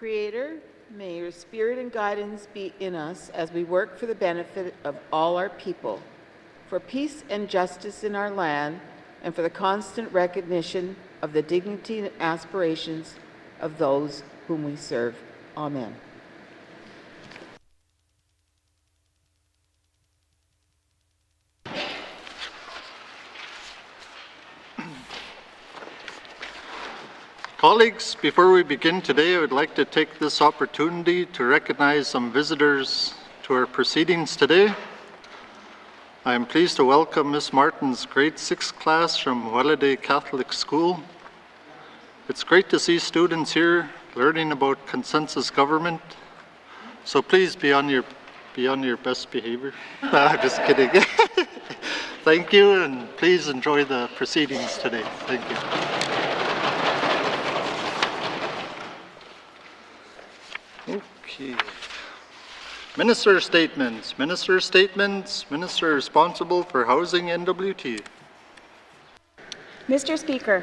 Creator, may your spirit and guidance be in us as we work for the benefit of all our people, for peace and justice in our land, and for the constant recognition of the dignity and aspirations of those whom we serve. Amen. Colleagues, before we begin today, I would like to take this opportunity to recognize some visitors to our proceedings today. I am pleased to welcome Miss Martin's grade 6 class from Weladay Catholic School. It's great to see students here learning about consensus government. So please be on your best behavior. No, just kidding. Thank you, and please enjoy the proceedings today. Thank you. Okay. Minister statements. Minister statements. Minister responsible for housing NWT. Mr. Speaker,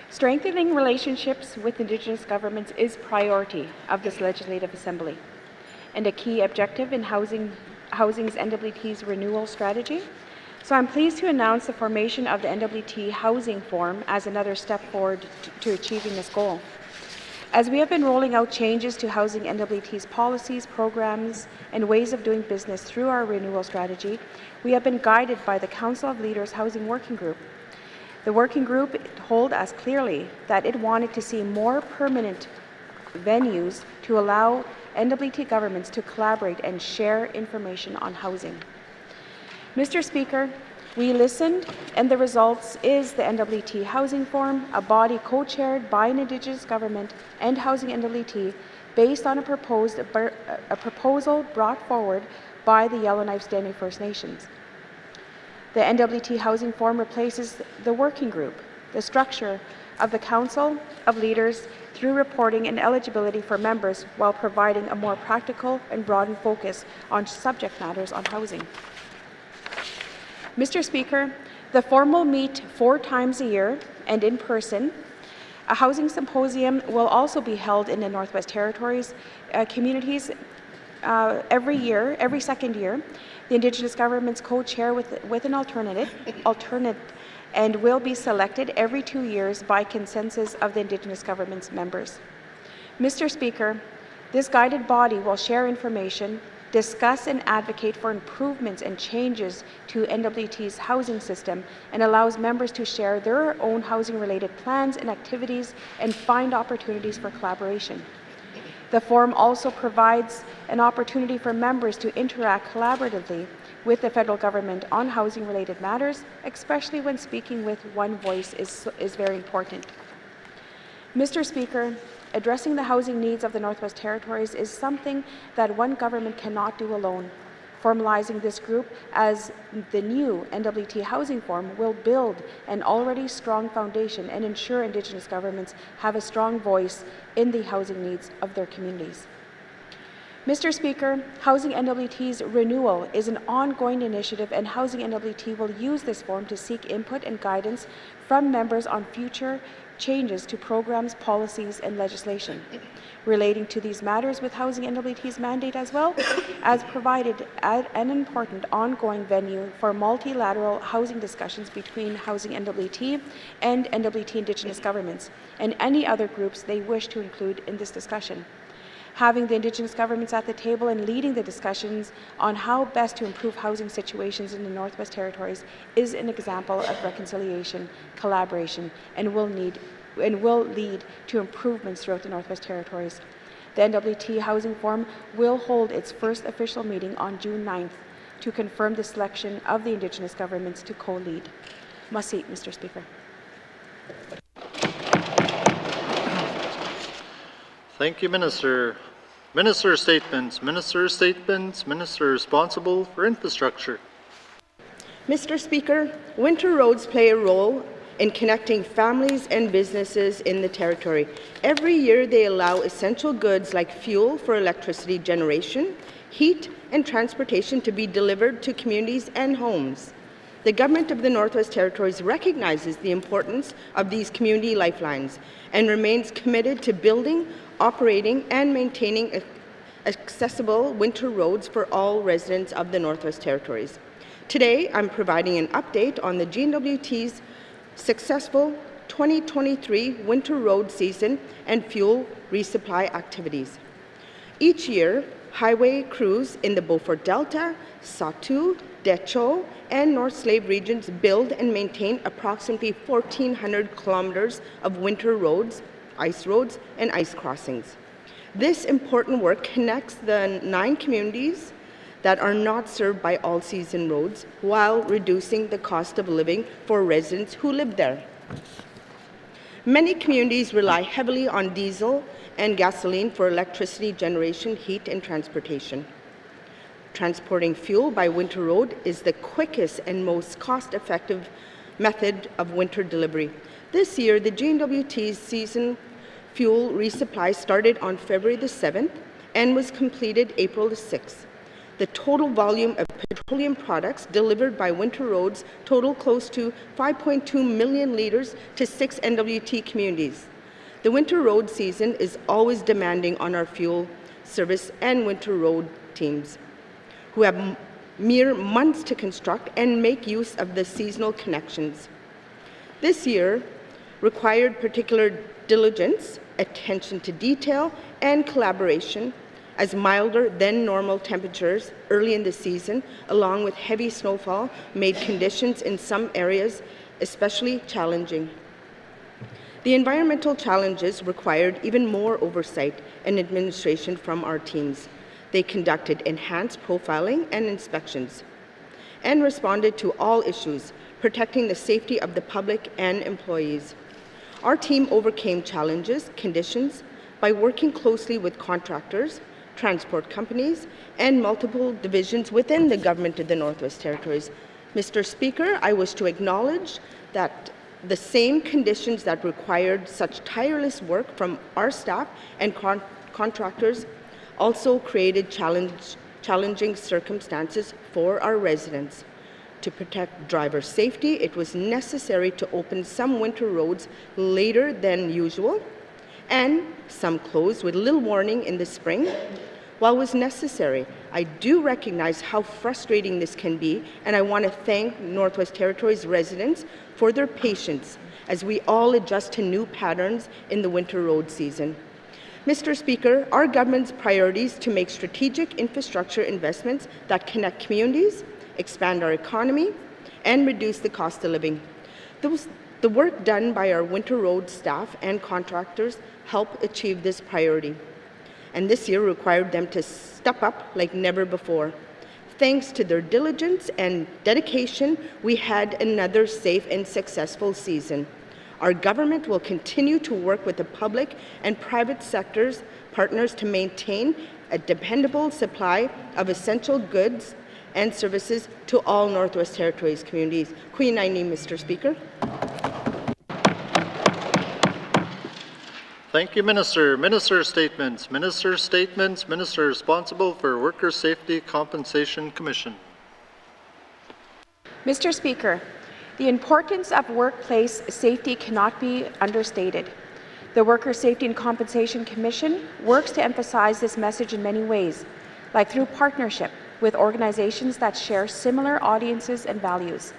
strengthening relationships with Indigenous governments is priority of this Legislative Assembly and a key objective in Housing's NWT's renewal strategy. So I'm pleased to announce the formation of the NWT Housing Forum as another step forward to achieving this goal. As we have been rolling out changes to Housing NWT's policies, programs, and ways of doing business through our renewal strategy, we have been guided by the Council of Leaders Housing Working Group. The working group told us clearly that it wanted to see more permanent venues to allow NWT governments to collaborate and share information on housing. Mr. Speaker, we listened, and the results is the NWT Housing Forum, a body co-chaired by an Indigenous government and Housing NWT, based on a proposal brought forward by the Yellowknife Standing First Nations. The NWT Housing Forum replaces the working group, the structure of the Council of Leaders through reporting and eligibility for members while providing a more practical and broadened focus on subject matters on housing. Mr. Speaker, the forum will meet 4 times a year and in person. A housing symposium will also be held in the Northwest Territories communities every second year. The Indigenous governments co-chair with an alternate and will be selected every 2 years by consensus of the Indigenous government's members. Mr. Speaker, this guided body will share information, discuss and advocate for improvements and changes to NWT's housing system, and allows members to share their own housing-related plans and activities and find opportunities for collaboration. The forum also provides an opportunity for members to interact collaboratively with the federal government on housing-related matters, especially when speaking with one voice is very important. Mr. Speaker, addressing the housing needs of the Northwest Territories is something that one government cannot do alone. Formalizing this group as the new NWT Housing Forum will build an already strong foundation and ensure Indigenous governments have a strong voice in the housing needs of their communities. Mr. Speaker, Housing NWT's renewal is an ongoing initiative, and Housing NWT will use this forum to seek input and guidance from members on future changes to programs, policies, and legislation relating to these matters, with Housing NWT's mandate as well as provided an important ongoing venue for multilateral housing discussions between Housing NWT and NWT Indigenous governments and any other groups they wish to include in this discussion. Having the Indigenous governments at the table and leading the discussions on how best to improve housing situations in the Northwest Territories is an example of reconciliation, collaboration, and will lead to improvements throughout the Northwest Territories. The NWT Housing Forum will hold its first official meeting on June 9th to confirm the selection of the Indigenous governments to co-lead. Must seat, Mr. Speaker. Thank you, Minister. Minister statements. Minister statements. Minister responsible for infrastructure. Mr. Speaker, winter roads play a role in connecting families and businesses in the Territory. Every year they allow essential goods like fuel for electricity generation, heat, and transportation to be delivered to communities and homes. The Government of the Northwest Territories recognizes the importance of these community lifelines and remains committed to building operating and maintaining accessible winter roads for all residents of the Northwest Territories. Today, I'm providing an update on the GNWT's successful 2023 winter road season and fuel resupply activities. Each year, highway crews in the Beaufort Delta, Satu, Decho, and North Slave regions build and maintain approximately 1,400 kilometers of winter roads, ice roads, and ice crossings. This important work connects the 9 communities that are not served by all-season roads while reducing the cost of living for residents who live there. Many communities rely heavily on diesel and gasoline for electricity generation, heat, and transportation. Transporting fuel by winter road is the quickest and most cost-effective method of winter delivery. This year, the GNWT's season fuel resupply started on February the 7th and was completed April the 6th. The total volume of petroleum products delivered by winter roads total close to 5.2 million litres to 6 NWT communities. The winter road season is always demanding on our fuel service and winter road teams, who have mere months to construct and make use of the seasonal connections. This year required particular diligence, attention to detail, and collaboration, as milder than normal temperatures early in the season, along with heavy snowfall, made conditions in some areas especially challenging. The environmental challenges required even more oversight and administration from our teams. They conducted enhanced profiling and inspections and responded to all issues, protecting the safety of the public and employees. Our team overcame conditions by working closely with contractors, transport companies, and multiple divisions within the government of the Northwest Territories. Mr. Speaker, I wish to acknowledge that the same conditions that required such tireless work from our staff and contractors also created challenging circumstances for our residents. To protect driver safety, it was necessary to open some winter roads later than usual, and some closed with little warning in the spring. While it was necessary, I do recognize how frustrating this can be, and I want to thank Northwest Territories residents for their patience as we all adjust to new patterns in the winter road season. Mr. Speaker, our government's priorities to make strategic infrastructure investments that connect communities, expand our economy, and reduce the cost of living. The work done by our winter road staff and contractors help achieve this priority, and this year required them to step up like never before. Thanks to their diligence and dedication, we had another safe and successful season. Our government will continue to work with the public and private sectors partners to maintain a dependable supply of essential goods and services to all Northwest Territories communities. Queen I need, Mr. Speaker. Thank you, Minister. Minister statements. Minister statements. Minister responsible for Worker Safety Compensation Commission. Mr. Speaker, the importance of workplace safety cannot be understated. The Worker Safety and Compensation Commission works to emphasize this message in many ways, like through partnership with organizations that share similar audiences and values.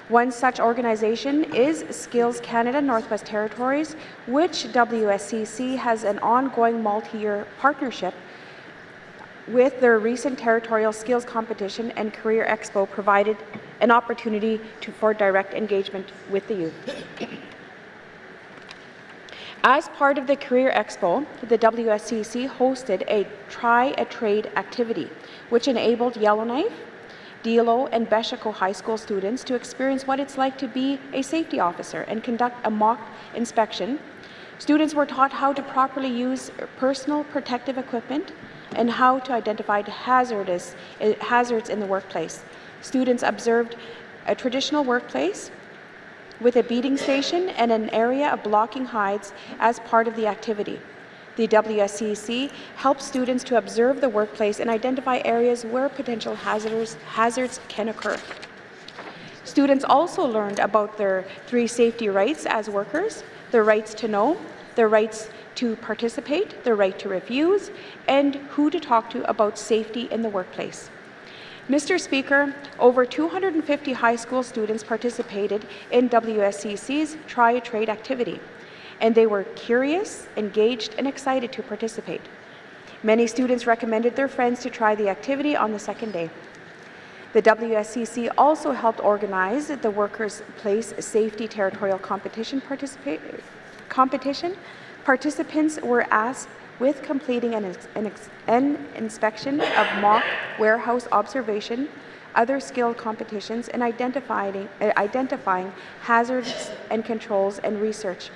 One such organization is Skills Canada Northwest Territories, which WSCC has an ongoing multi-year partnership with. Their recent territorial skills competition and career expo provided an opportunity for direct engagement with the youth. As part of the Career Expo, the WSCC hosted a Try a Trade activity, which enabled Yellowknife, Delo, and Beshico High School students to experience what it's like to be a safety officer and conduct a mock inspection. Students were taught how to properly use personal protective equipment and how to identify hazards in the workplace. Students observed a traditional workplace with a beating station and an area of blocking hides as part of the activity. The WSCC helps students to observe the workplace and identify areas where potential hazards can occur. Students also learned about their 3 safety rights as workers: their rights to know, their rights to participate, the right to refuse, and who to talk to about safety in the workplace. Mr. Speaker, over 250 high school students participated in WSCC's Try a Trade activity, and they were curious, engaged, and excited to participate. Many students recommended their friends to try the activity on the second day. The WSCC also helped organize the Workers' Place Safety Territorial Competition. Participants were asked with completing an inspection of mock warehouse observation, other skill competitions, and identifying hazards and controls and research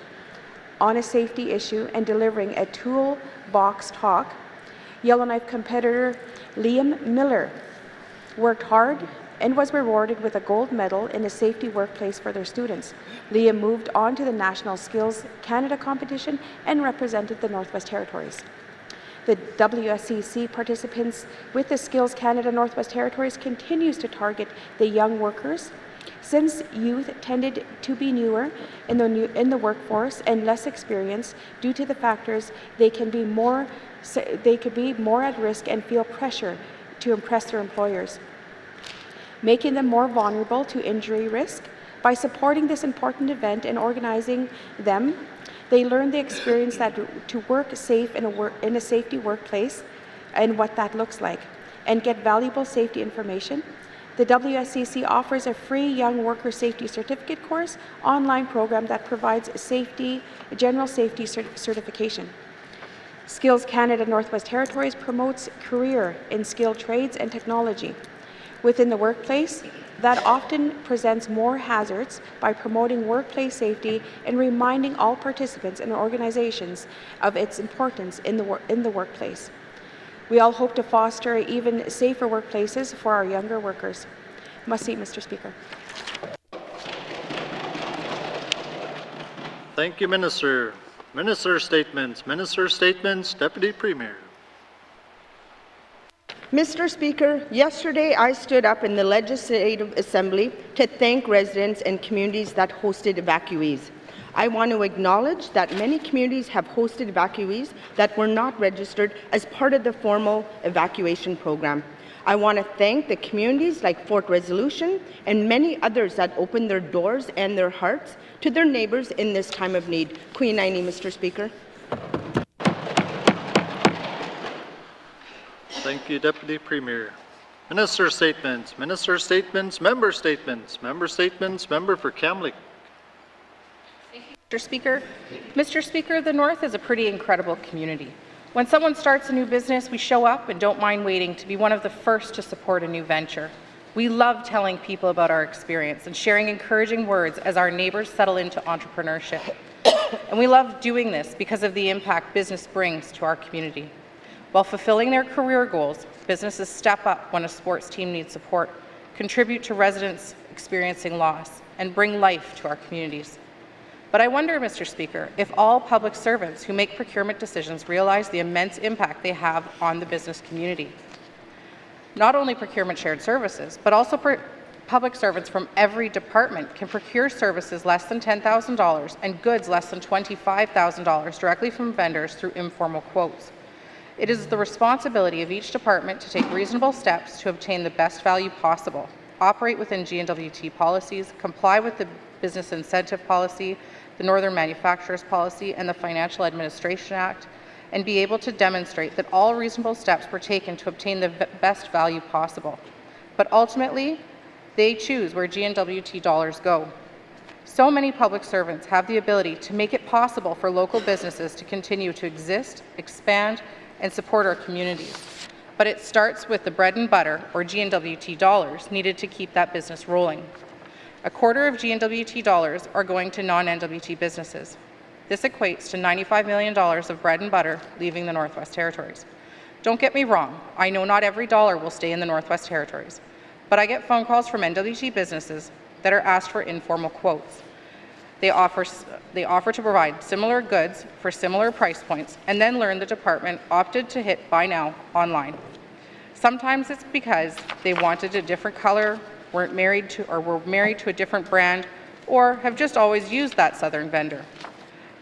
on a safety issue and delivering a toolbox talk. Yellowknife competitor Liam Miller worked hard and was rewarded with a gold medal in a safety workplace for their students. Liam moved on to the National Skills Canada competition and represented the Northwest Territories. The WSCC participants with the Skills Canada Northwest Territories continues to target the young workers, since youth tended to be newer in the workforce and less experienced due to the factors they could be more at risk and feel pressure to impress their employers, making them more vulnerable to injury risk. By supporting this important event and organizing them, they learn the experience that to work safe in a safety workplace and what that looks like, and get valuable safety information. The WSCC offers a free Young Worker Safety Certificate course online program that provides general safety certification. Skills Canada Northwest Territories promotes career in skilled trades and technology within the workplace that often presents more hazards by promoting workplace safety and reminding all participants and organizations of its importance in the workplace. We all hope to foster even safer workplaces for our younger workers. Must see, Mr. Speaker. Thank you, Minister. Minister statements. Minister statements. Deputy Premier. Mr. Speaker, yesterday I stood up in the Legislative Assembly to thank residents and communities that hosted evacuees. I want to acknowledge that many communities have hosted evacuees that were not registered as part of the formal evacuation program. I want to thank the communities like Fort Resolution and many others that opened their doors and their hearts to their neighbours in this time of need. Queen Aini, Mr. Speaker. Thank you, Deputy Premier. Minister statements. Minister statements. Member statements. Member statements. Member for Kamloops. Mr. Speaker. Mr. Speaker, the North is a pretty incredible community. When someone starts a new business, we show up and don't mind waiting to be one of the first to support a new venture. We love telling people about our experience and sharing encouraging words as our neighbours settle into entrepreneurship. And we love doing this because of the impact business brings to our community. While fulfilling their career goals, businesses step up when a sports team needs support, contribute to residents experiencing loss, and bring life to our communities. But I wonder, Mr. Speaker, if all public servants who make procurement decisions realize the immense impact they have on the business community. Not only procurement shared services, but also public servants from every department can procure services less than $10,000 and goods less than $25,000 directly from vendors through informal quotes. It is the responsibility of each department to take reasonable steps to obtain the best value possible, operate within GNWT policies, comply with the Business Incentive Policy, the Northern Manufacturers Policy, and the Financial Administration Act, and be able to demonstrate that all reasonable steps were taken to obtain the best value possible. But ultimately, they choose where GNWT dollars go. So many public servants have the ability to make it possible for local businesses to continue to exist, expand, and support our communities. But it starts with the bread and butter, or GNWT dollars, needed to keep that business rolling. A quarter of GNWT dollars are going to non-NWT businesses. This equates to $95 million of bread and butter leaving the Northwest Territories. Don't get me wrong, I know not every dollar will stay in the Northwest Territories, but I get phone calls from NWT businesses that are asked for informal quotes. They offer to provide similar goods for similar price points and then learn the department opted to hit buy now online. Sometimes it's because they wanted a different color, were married to a different brand, or have just always used that Southern vendor.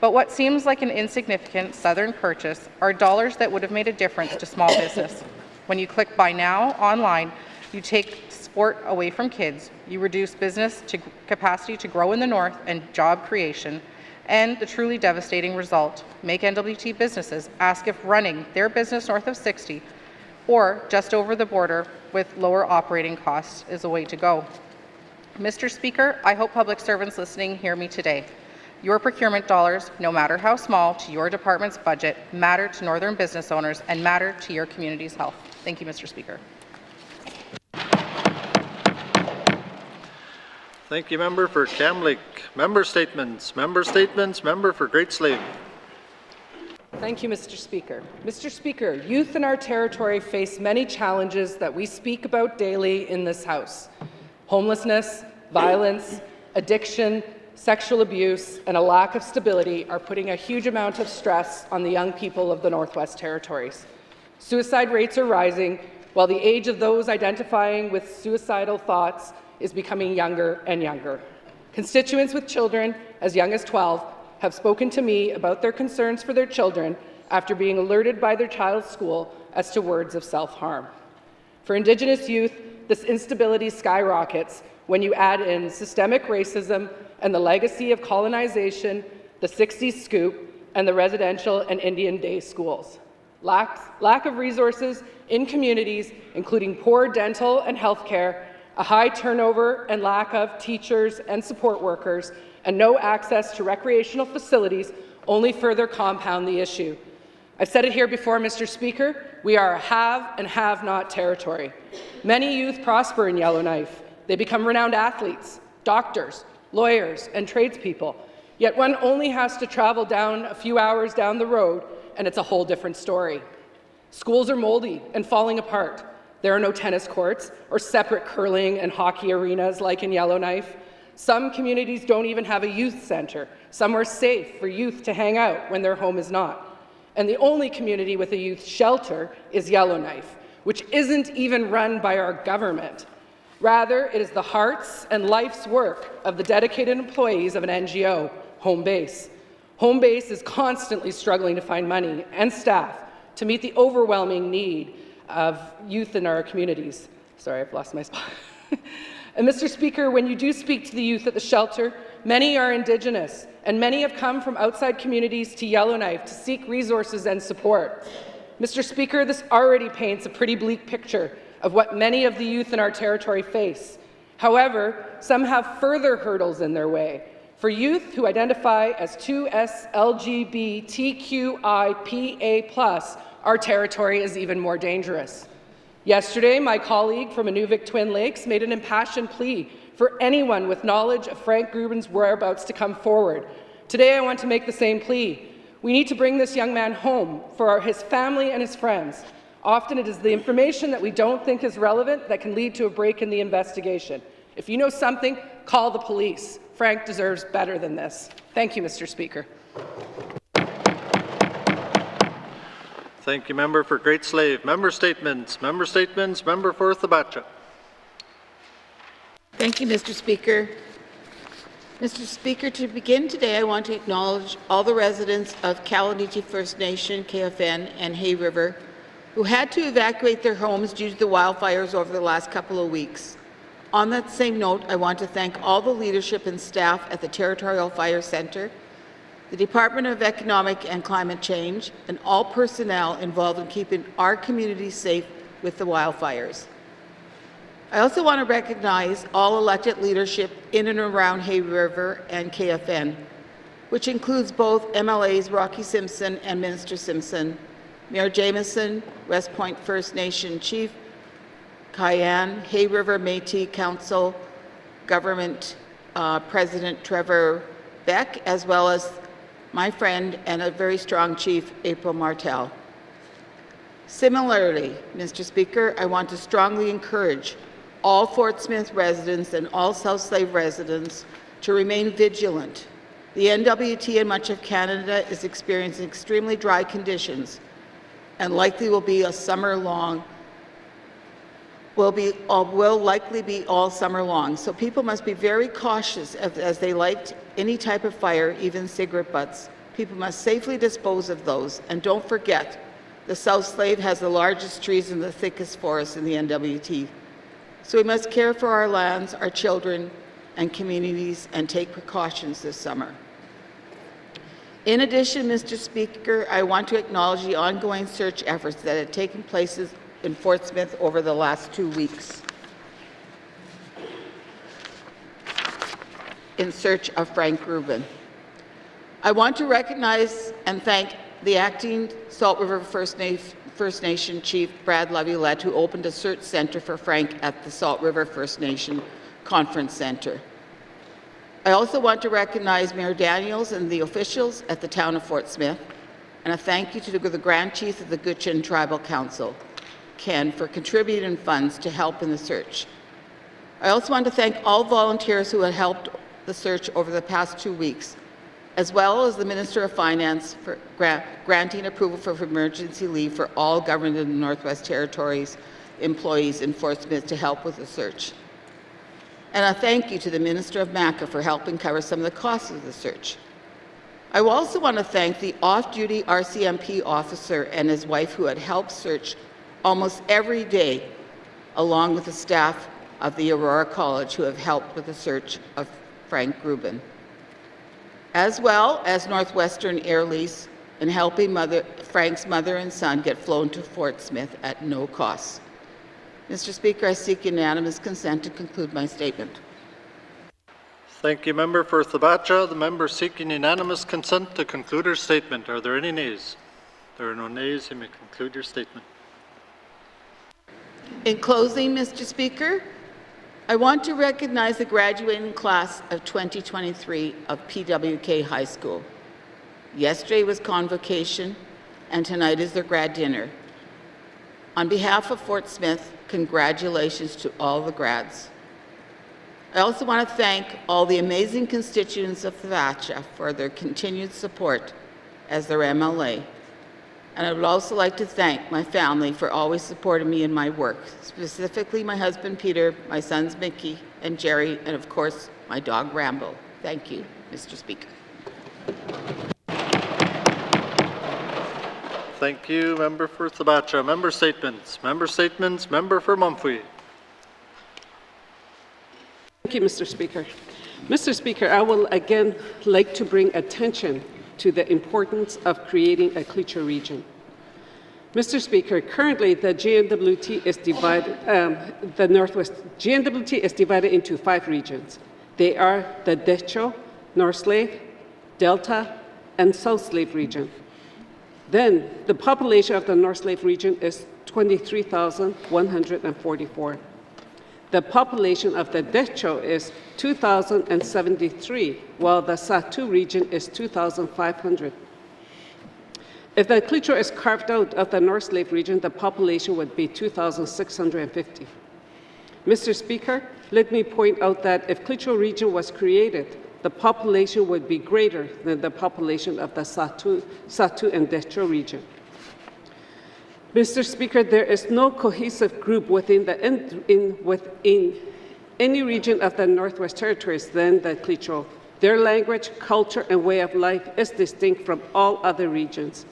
But what seems like an insignificant Southern purchase are dollars that would have made a difference to small business. When you click Buy Now online, you take sport away from kids, you reduce business capacity to grow in the north and job creation, and the truly devastating result, make NWT businesses ask if running their business north of 60 or just over the border with lower operating costs is the way to go. Mr. Speaker, I hope public servants listening hear me today. Your procurement dollars, no matter how small, to your department's budget, matter to northern business owners and matter to your community's health. Thank you, Mr. Speaker. Thank you, member for Kamlik. Member statements. Member statements. Member for Great Slave. Thank you, Mr. Speaker. Mr. Speaker, youth in our territory face many challenges that we speak about daily in this House. Homelessness, violence, addiction, sexual abuse, and a lack of stability are putting a huge amount of stress on the young people of the Northwest Territories. Suicide rates are rising, while the age of those identifying with suicidal thoughts is becoming younger and younger. Constituents with children as young as 12 have spoken to me about their concerns for their children after being alerted by their child's school as to words of self-harm. For Indigenous youth, this instability skyrockets when you add in systemic racism and the legacy of colonization, the 60s scoop, and the residential and Indian day schools. Lack of resources in communities, including poor dental and health care, a high turnover and lack of teachers and support workers, and no access to recreational facilities only further compound the issue. I've said it here before, Mr. Speaker, we are a have and have not territory. Many youth prosper in Yellowknife. They become renowned athletes, doctors, lawyers, and tradespeople. Yet one only has to travel down a few hours down the road, and it's a whole different story. Schools are moldy and falling apart. There are no tennis courts or separate curling and hockey arenas like in Yellowknife. Some communities don't even have a youth centre, somewhere safe for youth to hang out when their home is not. And the only community with a youth shelter is Yellowknife, which isn't even run by our government. Rather, it is the hearts and life's work of the dedicated employees of an NGO, Home Base. Home Base is constantly struggling to find money and staff to meet the overwhelming need of youth in our communities. Sorry, I've lost my spot. And Mr. Speaker, when you do speak to the youth at the shelter, many are Indigenous, and many have come from outside communities to Yellowknife to seek resources and support. Mr. Speaker, this already paints a pretty bleak picture of what many of the youth in our territory face. However, some have further hurdles in their way. For youth who identify as 2S LGBTQIPA+, our territory is even more dangerous. Yesterday, my colleague from Inuvik Twin Lakes made an impassioned plea for anyone with knowledge of Frank Gruben's whereabouts to come forward. Today, I want to make the same plea. We need to bring this young man home for his family and his friends. Often it is the information that we don't think is relevant that can lead to a break in the investigation. If you know something, call the police. Frank deserves better than this. Thank you, Mr. Speaker. Thank you, member for Great Slave. Member statements. Member statements. Member for Thabatcha. Thank you, Mr. Speaker. Mr. Speaker, to begin today, I want to acknowledge all the residents of Kalanichi First Nation, KFN, and Hay River who had to evacuate their homes due to the wildfires over the last couple of weeks. On that same note, I want to thank all the leadership and staff at the Territorial Fire Centre, the Department of Economic and Climate Change, and all personnel involved in keeping our communities safe with the wildfires. I also want to recognize all elected leadership in and around Hay River and KFN, which includes both MLAs Rocky Simpson and Minister Simpson, Mayor Jamieson, West Point First Nation Chief Cayenne, Hay River Métis Council Government President Trevor Beck, as well as my friend and a very strong chief, April Martel. Similarly, Mr. Speaker, I want to strongly encourage all Fort Smith residents and all South Slave residents to remain vigilant. The NWT and much of Canada is experiencing extremely dry conditions and likely will be a summer long, will likely be all summer long. So people must be very cautious as they light any type of fire, even cigarette butts. People must safely dispose of those. And don't forget, the South Slave has the largest trees and the thickest forests in the NWT. So we must care for our lands, our children, and communities, and take precautions this summer. In addition, Mr. Speaker, I want to acknowledge the ongoing search efforts that have taken place in Fort Smith over the last 2 weeks in search of Frank Rubin. I want to recognize and thank the acting Salt River First Nation Chief Brad Laviolette, who opened a search center for Frank at the Salt River First Nation Conference Center. I also want to recognize Mayor Daniels and the officials at the town of Fort Smith, and a thank you to the Grand Chief of the Gutchin Tribal Council, Ken, for contributing funds to help in the search. I also want to thank all volunteers who have helped the search over the past 2 weeks, as well as the Minister of Finance for granting approval for emergency leave for all Government of the Northwest Territories employees in Fort Smith to help with the search. And a thank you to the Minister of MACA for helping cover some of the costs of the search. I also want to thank the off-duty RCMP officer and his wife who had helped search almost every day, along with the staff of the Aurora College who have helped with the search of Frank Rubin, as well as Northwestern Air Lease in helping Frank's mother and son get flown to Fort Smith at no cost. Mr. Speaker, I seek unanimous consent to conclude my statement. Thank you, Member for Thabacha. The member seeking unanimous consent to conclude her statement. Are there any nays? There are no nays. You may conclude your statement. In closing, Mr. Speaker, I want to recognize the graduating class of 2023 of PWK High School. Yesterday was convocation, and tonight is their grad dinner. On behalf of Fort Smith, congratulations to all the grads. I also want to thank all the amazing constituents of Thabacha for their continued support as their MLA. And I would also like to thank my family for always supporting me in my work, specifically my husband Peter, my sons Mickey and Jerry, and of course, my dog Rambo. Thank you, Mr. Speaker. Thank you, Member for Thabacha. Member statements. Member statements. Member for Mumphy. Thank you, Mr. Speaker. Mr. Speaker, I will again like to bring attention to the importance of creating a Cleacher region. Mr. Speaker, currently the GNWT is divided, the Northwest GNWT is divided into 5 regions. They are the Decho, North Slave, Delta, and South Slave region. Then the population of the North Slave region is 23,144. The population of the Decho is 2,073, while the Satu region is 2,500. If the Cleacher is carved out of the North Slave region, the population would be 2,650. Mr. Speaker, let me point out that if Cleacher region was created, the population would be greater than the population of the Satu and Decho region. Mr. Speaker, there is no cohesive group within any region of the Northwest Territories than the Cleacher. Their language, culture, and way of life is distinct from all other regions.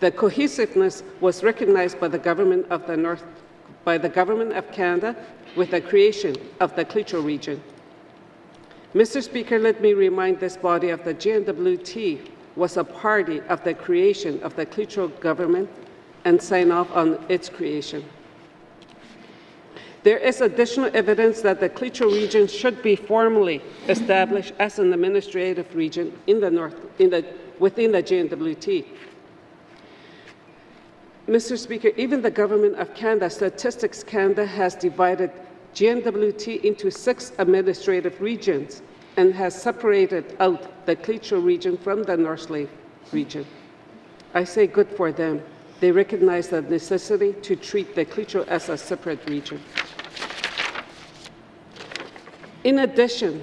The cohesiveness was recognized by the government of Canada with the creation of the Cleacher region. Mr. Speaker, let me remind this body of the GNWT was a party of the creation of the Cleacher government and sign off on its creation. There is additional evidence that the Cleacher region should be formally established as an administrative region within the GNWT. Mr. Speaker, even the Government of Canada, Statistics Canada, has divided GNWT into 6 administrative regions and has separated out the Cleacher region from the North Slave region. I say good for them. They recognize the necessity to treat the Cleacher as a separate region. In addition,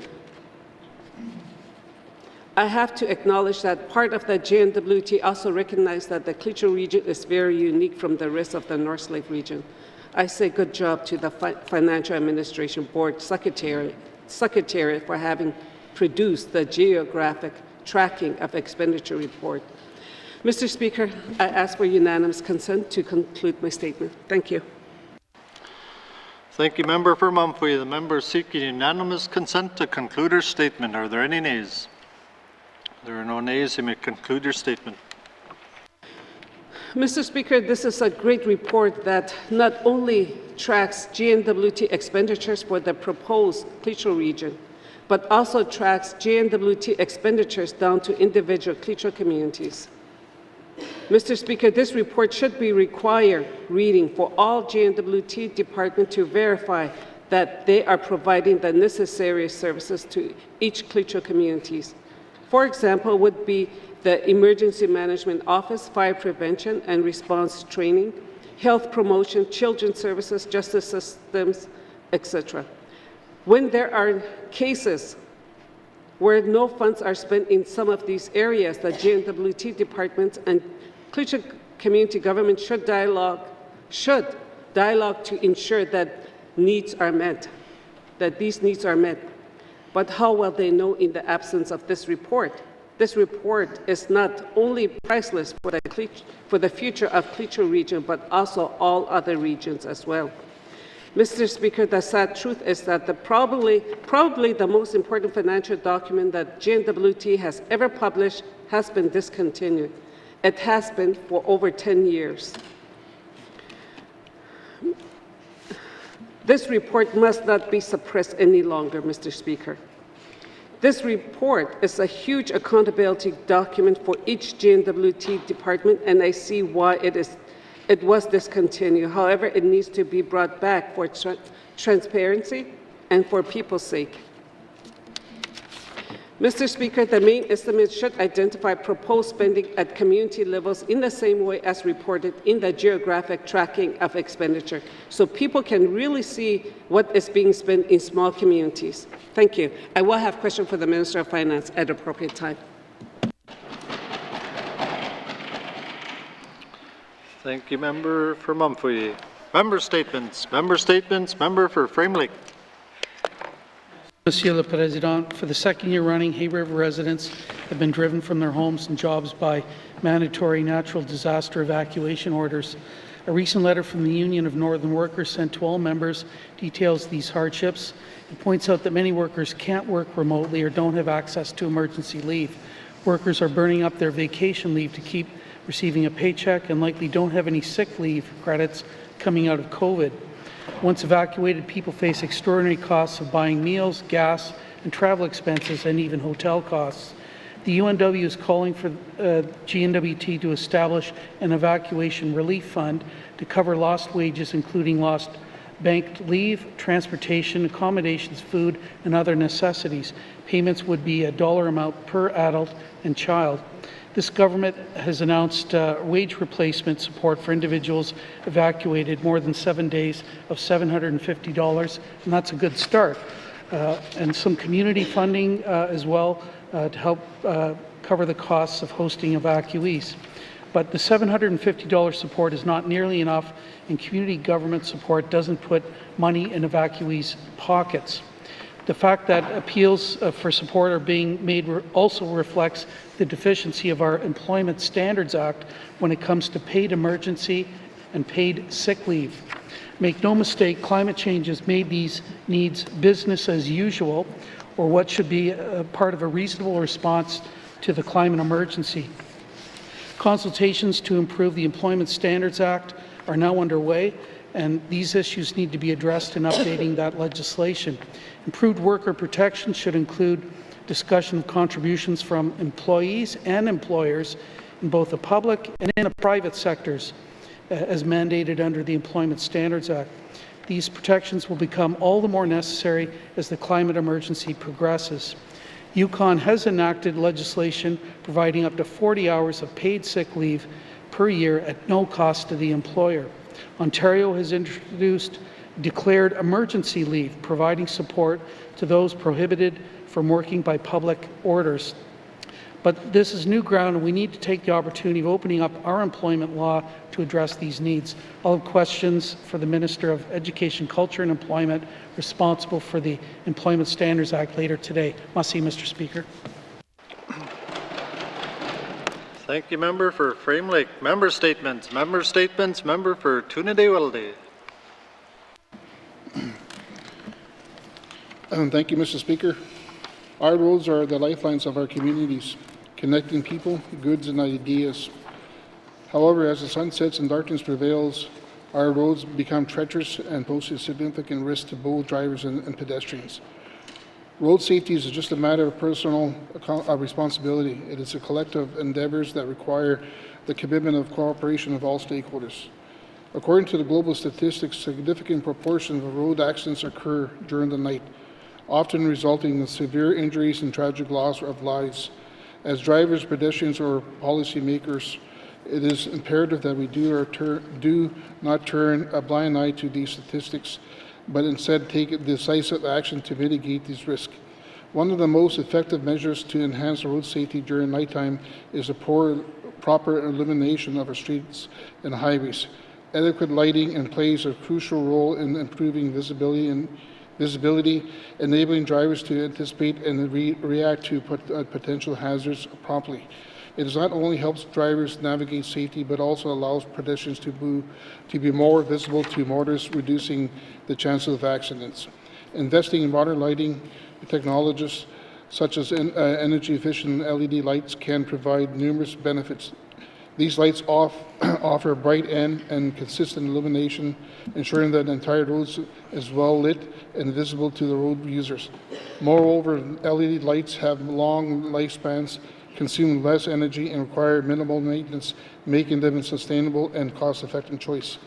I have to acknowledge that part of the GNWT also recognized that the Cleacher region is very unique from the rest of the North Slave region. I say good job to the Financial Administration Board Secretary for having produced the geographic tracking of expenditure report. Mr. Speaker, I ask for unanimous consent to conclude my statement. Thank you. Thank you, Member for Mumphrey. The member is seeking unanimous consent to conclude her statement. Are there any nays? There are no nays. You may conclude your statement. Mr. Speaker, this is a great report that not only tracks GNWT expenditures for the proposed Cleacher region, but also tracks GNWT expenditures down to individual Cleacher communities. Mr. Speaker, this report should be required reading for all GNWT departments to verify that they are providing the necessary services to each Cleacher communities. For example, would be the Emergency Management Office, Fire Prevention and Response Training, Health Promotion, Children's Services, Justice Systems, etc. When there are cases where no funds are spent in some of these areas, the GNWT departments and Cleacher community government should dialogue to ensure that needs are met, that these needs are met. But how will they know in the absence of this report? This report is not only priceless for the future of Cleacher region, but also all other regions as well. Mr. Speaker, the sad truth is that probably the most important financial document that GNWT has ever published has been discontinued. It has been for over 10 years. This report must not be suppressed any longer, Mr. Speaker. This report is a huge accountability document for each GNWT department, and I see why it was discontinued. However, it needs to be brought back for transparency and for people's sake. Mr. Speaker, the main estimate should identify proposed spending at community levels in the same way as reported in the geographic tracking of expenditure, so people can really see what is being spent in small communities. Thank you. I will have a question for the Minister of Finance at appropriate time. Thank you, Member for Mumphrey. Member statements. Member statements. Member for Frame Lake. Monsieur le Président, for the second year running, Hay River residents have been driven from their homes and jobs by mandatory natural disaster evacuation orders. A recent letter from the Union of Northern Workers sent to all members details these hardships. It points out that many workers can't work remotely or don't have access to emergency leave. Workers are burning up their vacation leave to keep receiving a paycheck and likely don't have any sick leave credits coming out of COVID. Once evacuated, people face extraordinary costs of buying meals, gas, and travel expenses, and even hotel costs. The UNW is calling for GNWT to establish an evacuation relief fund to cover lost wages, including lost banked leave, transportation, accommodations, food, and other necessities. Payments would be a dollar amount per adult and child. This government has announced wage replacement support for individuals evacuated more than 7 days of $750, and that's a good start. And some community funding as well to help cover the costs of hosting evacuees. But the $750 support is not nearly enough, and community government support doesn't put money in evacuees' pockets. The fact that appeals for support are being made also reflects the deficiency of our Employment Standards Act when it comes to paid emergency and paid sick leave. Make no mistake, climate change has made these needs business as usual, or what should be a part of a reasonable response to the climate emergency. Consultations to improve the Employment Standards Act are now underway, and these issues need to be addressed in updating that legislation. Improved worker protection should include discussion of contributions from employees and employers in both the public and in the private sectors, as mandated under the Employment Standards Act. These protections will become all the more necessary as the climate emergency progresses. Yukon has enacted legislation providing up to 40 hours of paid sick leave per year at no cost to the employer. Ontario has introduced declared emergency leave, providing support to those prohibited from working by public orders. But this is new ground, and we need to take the opportunity of opening up our employment law to address these needs. I'll have questions for the Minister of Education, Culture and Employment responsible for the Employment Standards Act later today. Merci, Mr. Speaker. Thank you, member for Frame Lake. Member statements. Member statements. Member for Tunadewelde. Thank you, Mr. Speaker. Our roads are the lifelines of our communities, connecting people, goods, and ideas. However, as the sun sets and darkness prevails, our roads become treacherous and pose a significant risk to both drivers and pedestrians. Road safety is just a matter of personal responsibility. It is a collective endeavors that require the commitment of cooperation of all stakeholders. According to the global statistics, a significant proportion of road accidents occur during the night, often resulting in severe injuries and tragic loss of lives. As drivers, pedestrians, or policymakers, it is imperative that we do not turn a blind eye to these statistics, but instead take decisive action to mitigate these risks. One of the most effective measures to enhance road safety during nighttime is a proper illumination of our streets and highways. Adequate lighting plays a crucial role in improving visibility, enabling drivers to anticipate and react to potential hazards promptly. It not only helps drivers navigate safety, but also allows pedestrians to be more visible to motorists, reducing the chances of accidents. Investing in modern lighting technologies, such as energy-efficient LED lights, can provide numerous benefits. These lights offer bright and consistent illumination, ensuring that the entire road is well lit and visible to the road users. Moreover, LED lights have long lifespans, consume less energy, and require minimal maintenance, making them a sustainable and cost-effective choice.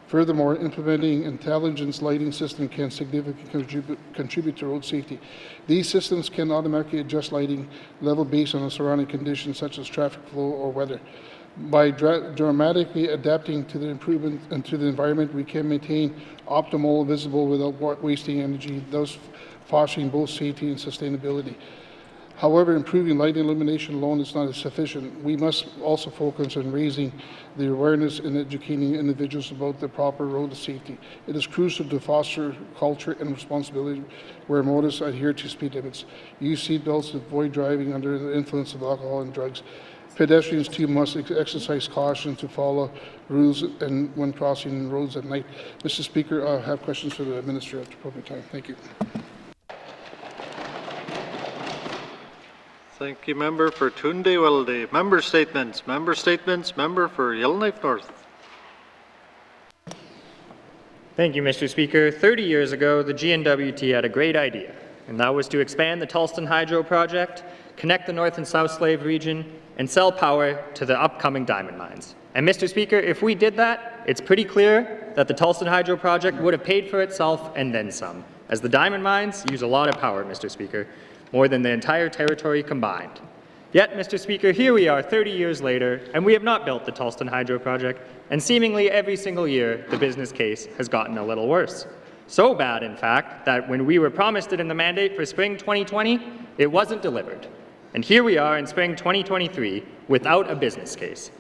Furthermore, implementing intelligent lighting system can significantly contribute to road safety. These systems can automatically adjust lighting level based on the surrounding conditions such as traffic flow or weather. By dramatically adapting to the improvement and to the environment, we can maintain optimal visible without wasting energy, thus fostering both safety and sustainability. However, improving lighting illumination alone is not sufficient. We must also focus on raising the awareness and educating individuals about the proper road safety. It is crucial to foster culture and responsibility where motorists adhere to speed limits, use seat belts, avoid driving under the influence of alcohol and drugs. Pedestrians too must exercise caution to follow rules and when crossing roads at night. Mr. Speaker, I have questions for the Minister at the appropriate time. Thank you. Thank you, member for Tunadewelde. Member statements. Member statements. Member for Yellowknife North. Thank you, Mr. Speaker. 30 years ago, the GNWT had a great idea, and that was to expand the Tulston Hydro Project, connect the North and South Slave region, and sell power to the upcoming diamond mines. And Mr. Speaker, if we did that, it's pretty clear that the Tulston Hydro Project would have paid for itself and then some, as the diamond mines use a lot of power, Mr. Speaker, more than the entire territory combined. Yet, Mr. Speaker, here we are 30 years later, and we have not built the Tulston Hydro Project, and seemingly every single year, the business case has gotten a little worse. So bad, in fact, that when we were promised it in the mandate for spring 2020, it wasn't delivered. And here we are in spring 2023 without a business case.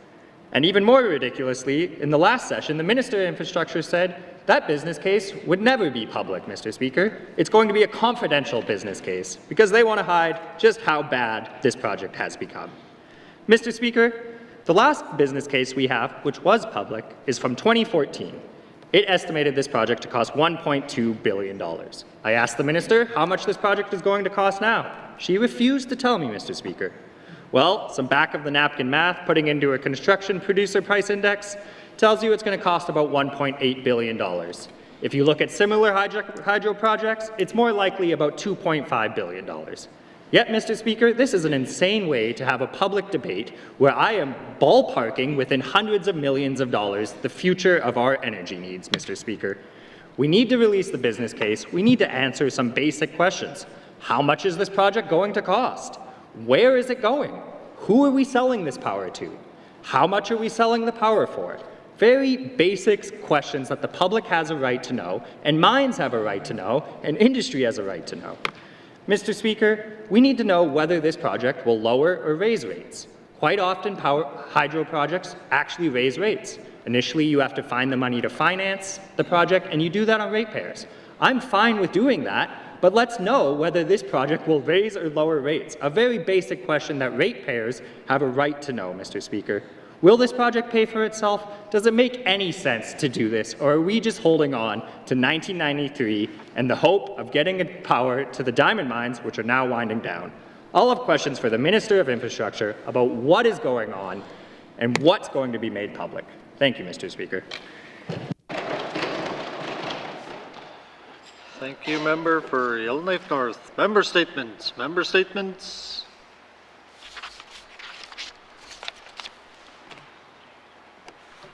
And even more ridiculously, in the last session, the Minister of Infrastructure said that business case would never be public, Mr. Speaker. It's going to be a confidential business case because they want to hide just how bad this project has become. Mr. Speaker, the last business case we have, which was public, is from 2014. It estimated this project to cost $1.2 billion. I asked the minister how much this project is going to cost now. She refused to tell me, Mr. Speaker. Well, some back-of-the-napkin math putting into a construction producer price index tells you it's going to cost about $1.8 billion. If you look at similar hydro projects, it's more likely about $2.5 billion. Yet, Mr. Speaker, this is an insane way to have a public debate where I am ballparking within hundreds of millions of dollars the future of our energy needs, Mr. Speaker. We need to release the business case. We need to answer some basic questions. How much is this project going to cost? Where is it going? Who are we selling this power to? How much are we selling the power for? Very basic questions that the public has a right to know, and mines have a right to know, and industry has a right to know. Mr. Speaker, we need to know whether this project will lower or raise rates. Quite often, hydro projects actually raise rates. Initially, you have to find the money to finance the project, and you do that on ratepayers. I'm fine with doing that, but let's know whether this project will raise or lower rates. A very basic question that ratepayers have a right to know, Mr. Speaker. Will this project pay for itself? Does it make any sense to do this, or are we just holding on to 1993 and the hope of getting power to the diamond mines, which are now winding down? I'll have questions for the Minister of Infrastructure about what is going on and what's going to be made public. Thank you, Mr. Speaker. Thank you, member for Yellowknife North. Member statements. Member statements.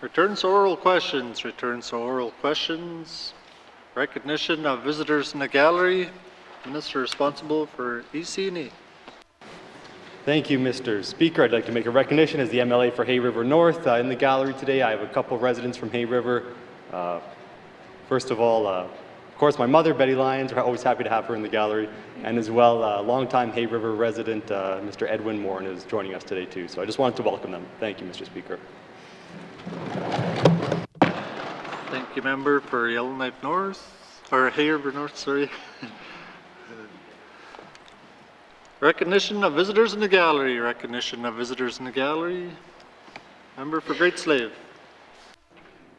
Returns to oral questions. Returns to oral questions. Recognition of visitors in the gallery. Minister responsible for EC&E. Thank you, Mr. Speaker. I'd like to make a recognition as the MLA for Hay River North. In the gallery today, I have a couple of residents from Hay River. First of all, of course, my mother, Betty Lyons. We're always happy to have her in the gallery. And as well, longtime Hay River resident, Mr. Edwin Morin, is joining us today, too. So I just wanted to welcome them. Thank you, Mr. Speaker. Thank you, member for Yellowknife North, or Hay River North, sorry. Recognition of visitors in the gallery. Recognition of visitors in the gallery. Member for Great Slave.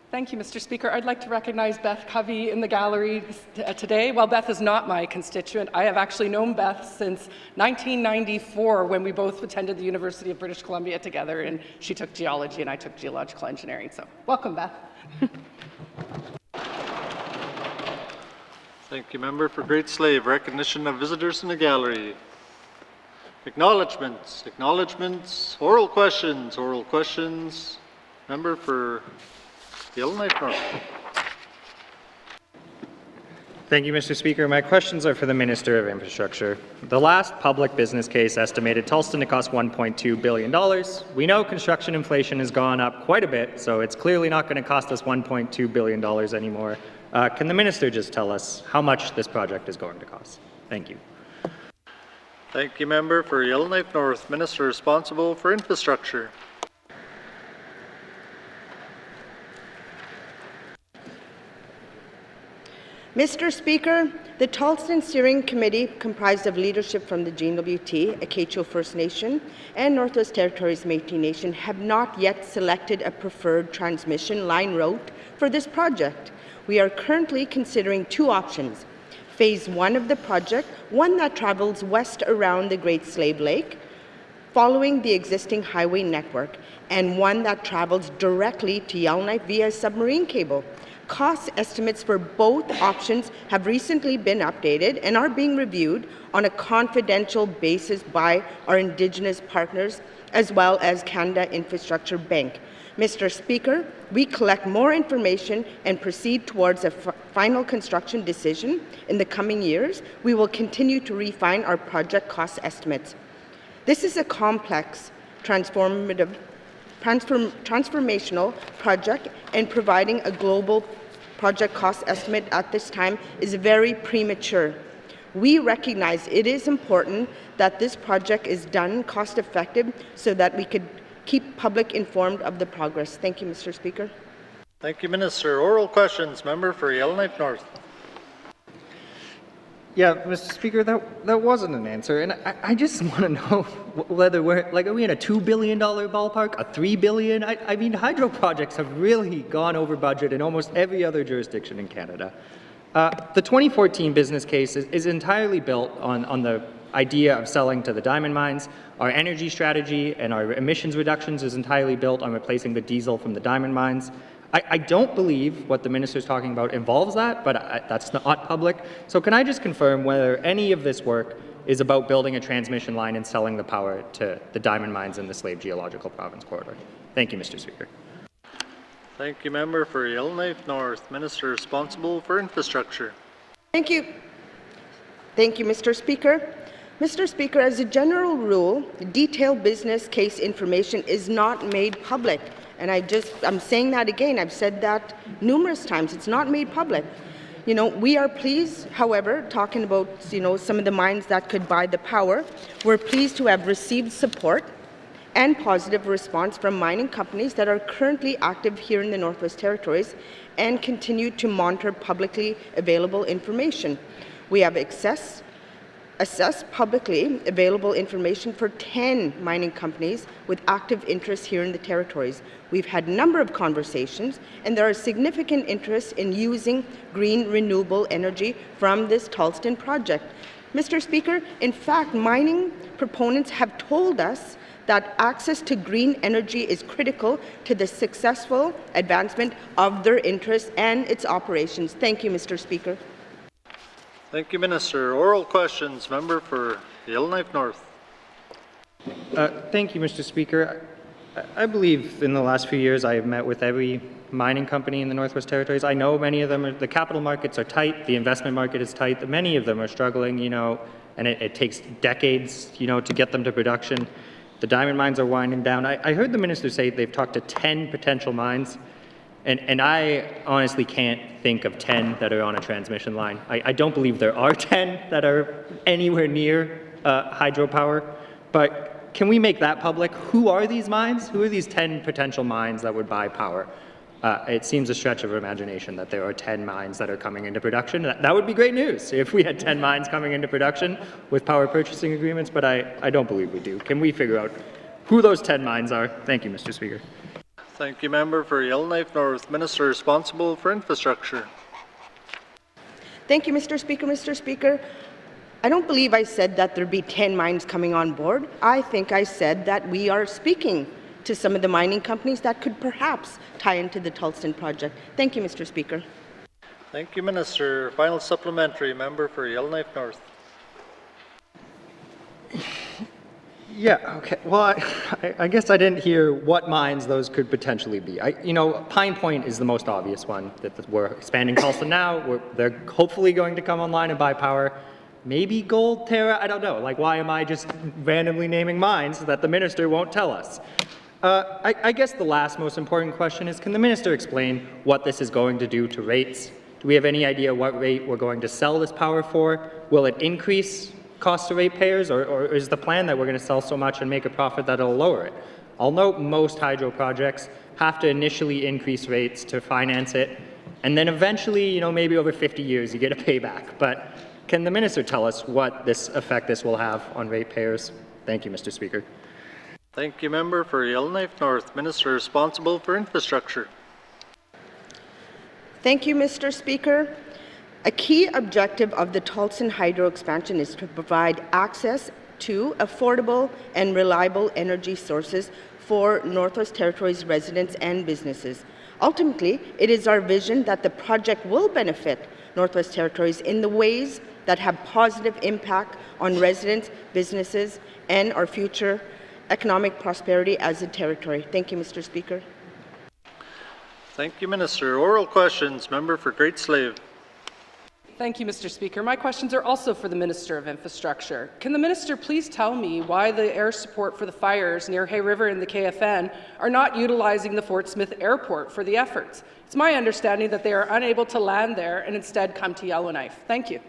Thank you, Mr. Speaker. I'd like to recognize Beth Covey in the gallery today. While Beth is not my constituent, I have actually known Beth since 1994 when we both attended the University of British Columbia together, and she took geology and I took geological engineering. So welcome, Beth. Thank you, member for Great Slave. Recognition of visitors in the gallery. Acknowledgements. Acknowledgements. Oral questions. Oral questions. Member for Yellowknife North. Thank you, Mr. Speaker. My questions are for the Minister of Infrastructure. The last public business case estimated Tolston to cost $1.2 billion. We know construction inflation has gone up quite a bit, so it's clearly not going to cost us $1.2 billion anymore. Can the Minister just tell us how much this project is going to cost? Thank you. Thank you, member for Yellowknife North. Minister responsible for infrastructure. Mr. Speaker, the Tolston Steering Committee, comprised of leadership from the GNWT, Acacho First Nation, and Northwest Territories Métis Nation, have not yet selected a preferred transmission line route for this project. We are currently considering two options. Phase 1 of the project, one that travels west around the Great Slave Lake, following the existing highway network, and one that travels directly to Yellowknife via submarine cable. Cost estimates for both options have recently been updated and are being reviewed on a confidential basis by our Indigenous partners as well as Canada Infrastructure Bank. Mr. Speaker, we collect more information and proceed towards a final construction decision in the coming years. We will continue to refine our project cost estimates. This is a complex, transformational project, and providing a global project cost estimate at this time is very premature. We recognize it is important that this project is done cost effective so that we could keep public informed of the progress. Thank you, Mr. Speaker. Thank you, Minister. Oral questions. Member for Yellowknife North. Yeah, Mr. Speaker, that wasn't an answer, and I just want to know whether are we in a $2 billion ballpark, a $3 billion? I mean, hydro projects have really gone over budget in almost every other jurisdiction in Canada. The 2014 business case is entirely built on the idea of selling to the diamond mines. Our energy strategy and our emissions reductions is entirely built on replacing the diesel from the diamond mines. I don't believe what the minister is talking about involves that, but that's not public. So can I just confirm whether any of this work is about building a transmission line and selling the power to the diamond mines in the Slave Geological Province corridor? Thank you, Mr. Speaker. Thank you, member for Yellowknife North. Minister responsible for infrastructure. Thank you. Thank you, Mr. Speaker. Mr. Speaker, as a general rule, detailed business case information is not made public. And I'm saying that again. I've said that numerous times. It's not made public. You know, we are pleased, however, talking about, some of the mines that could buy the power, we're pleased to have received support and positive response from mining companies that are currently active here in the Northwest Territories and continue to monitor publicly available information. We have assessed publicly available information for 10 mining companies with active interests here in the territories. We've had a number of conversations, and there is significant interest in using green renewable energy from this Tolston project. Mr. Speaker, in fact, mining proponents have told us that access to green energy is critical to the successful advancement of their interests and its operations. Thank you, Mr. Speaker. Thank you, Minister. Oral questions. Member for Yellowknife North. Thank you, Mr. Speaker. I believe in the last few years I have met with every mining company in the Northwest Territories. I know many of them, the capital markets are tight, the investment market is tight, many of them are struggling, and it takes decades, to get them to production. The diamond mines are winding down. I heard the minister say they've talked to 10 potential mines, and I honestly can't think of 10 that are on a transmission line. I don't believe there are 10 that are anywhere near hydropower, but can we make that public? Who are these mines? Who are these 10 potential mines that would buy power? It seems a stretch of imagination that there are 10 mines that are coming into production. That would be great news if we had 10 mines coming into production with power purchasing agreements, but I don't believe we do. Can we figure out who those 10 mines are? Thank you, Mr. Speaker. Thank you, Member for Yellowknife North. Minister responsible for infrastructure. Thank you, Mr. Speaker. Mr. Speaker, I don't believe I said that there'd be 10 mines coming on board. I think I said that we are speaking to some of the mining companies that could perhaps tie into the Tolston project. Thank you, Mr. Speaker. Thank you, Minister. Final supplementary. Member for Yellowknife North. Yeah, okay. Well, I guess I didn't hear what mines those could potentially be. Pine Point is the most obvious one. That we're expanding Tulsa now. They're hopefully going to come online and buy power. Maybe Gold, Terra, I don't know. Why am I just randomly naming mines that the minister won't tell us? I guess the last most important question is, can the minister explain what this is going to do to rates? Do we have any idea what rate we're going to sell this power for? Will it increase cost to ratepayers, or is the plan that we're going to sell so much and make a profit that it'll lower it? I'll note most hydro projects have to initially increase rates to finance it, and then eventually, maybe over 50 years, you get a payback. But can the minister tell us what effect this will have on ratepayers? Thank you, Mr. Speaker. Thank you, Member for Yellowknife North. Minister responsible for infrastructure. Thank you, Mr. Speaker. A key objective of the Tolston Hydro expansion is to provide access to affordable and reliable energy sources for Northwest Territories residents and businesses. Ultimately, it is our vision that the project will benefit Northwest Territories in the ways that have positive impact on residents, businesses, and our future economic prosperity as a territory. Thank you, Mr. Speaker. Thank you, Minister. Oral questions. Member for Great Slave. Thank you, Mr. Speaker. My questions are also for the Minister of Infrastructure. Can the Minister please tell me why the air support for the fires near Hay River and the KFN are not utilizing the Fort Smith Airport for the efforts? It's my understanding that they are unable to land there and instead come to Yellowknife. Thank you.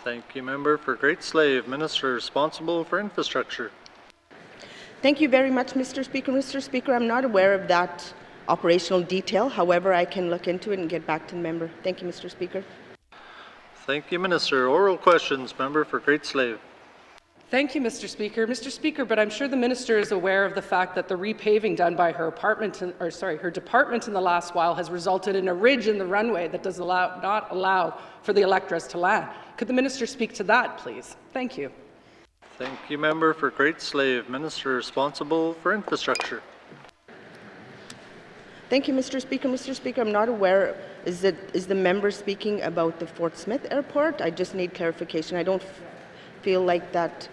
Thank you, Member for Great Slave. Minister responsible for infrastructure. Thank you very much, Mr. Speaker. Mr. Speaker, I'm not aware of that operational detail. However, I can look into it and get back to the member. Thank you, Mr. Speaker. Thank you, Minister. Oral questions. Member for Great Slave. Thank you, Mr. Speaker. Mr. Speaker, but I'm sure the minister is aware of the fact that the repaving done by her department in the last while has resulted in a ridge in the runway that does not allow for the Electras to land. Could the minister speak to that, please? Thank you. Thank you, Member for Great Slave. Minister responsible for infrastructure. Thank you, Mr. Speaker. Mr. Speaker, I'm not aware. Is the member speaking about the Fort Smith Airport? I just need clarification. I don't feel like that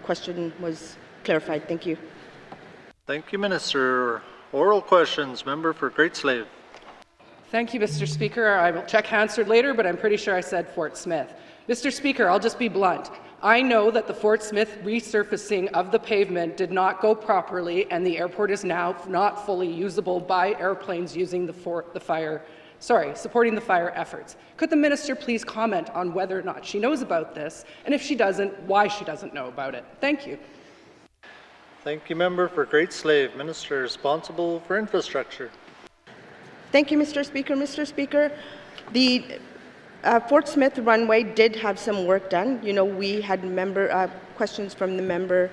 question was clarified. Thank you. Thank you, Minister. Oral questions. Member for Great Slave. Thank you, Mr. Speaker. I will check Hansard later, but I'm pretty sure I said Fort Smith. Mr. Speaker, I'll just be blunt. I know that the Fort Smith resurfacing of the pavement did not go properly, and the airport is now not fully usable by airplanes using supporting the fire efforts. Could the minister please comment on whether or not she knows about this, and if she doesn't, why she doesn't know about it? Thank you. Thank you, Member for Great Slave. Minister responsible for infrastructure. Thank you, Mr. Speaker. Mr. Speaker, the Fort Smith runway did have some work done. You know, we had questions from the member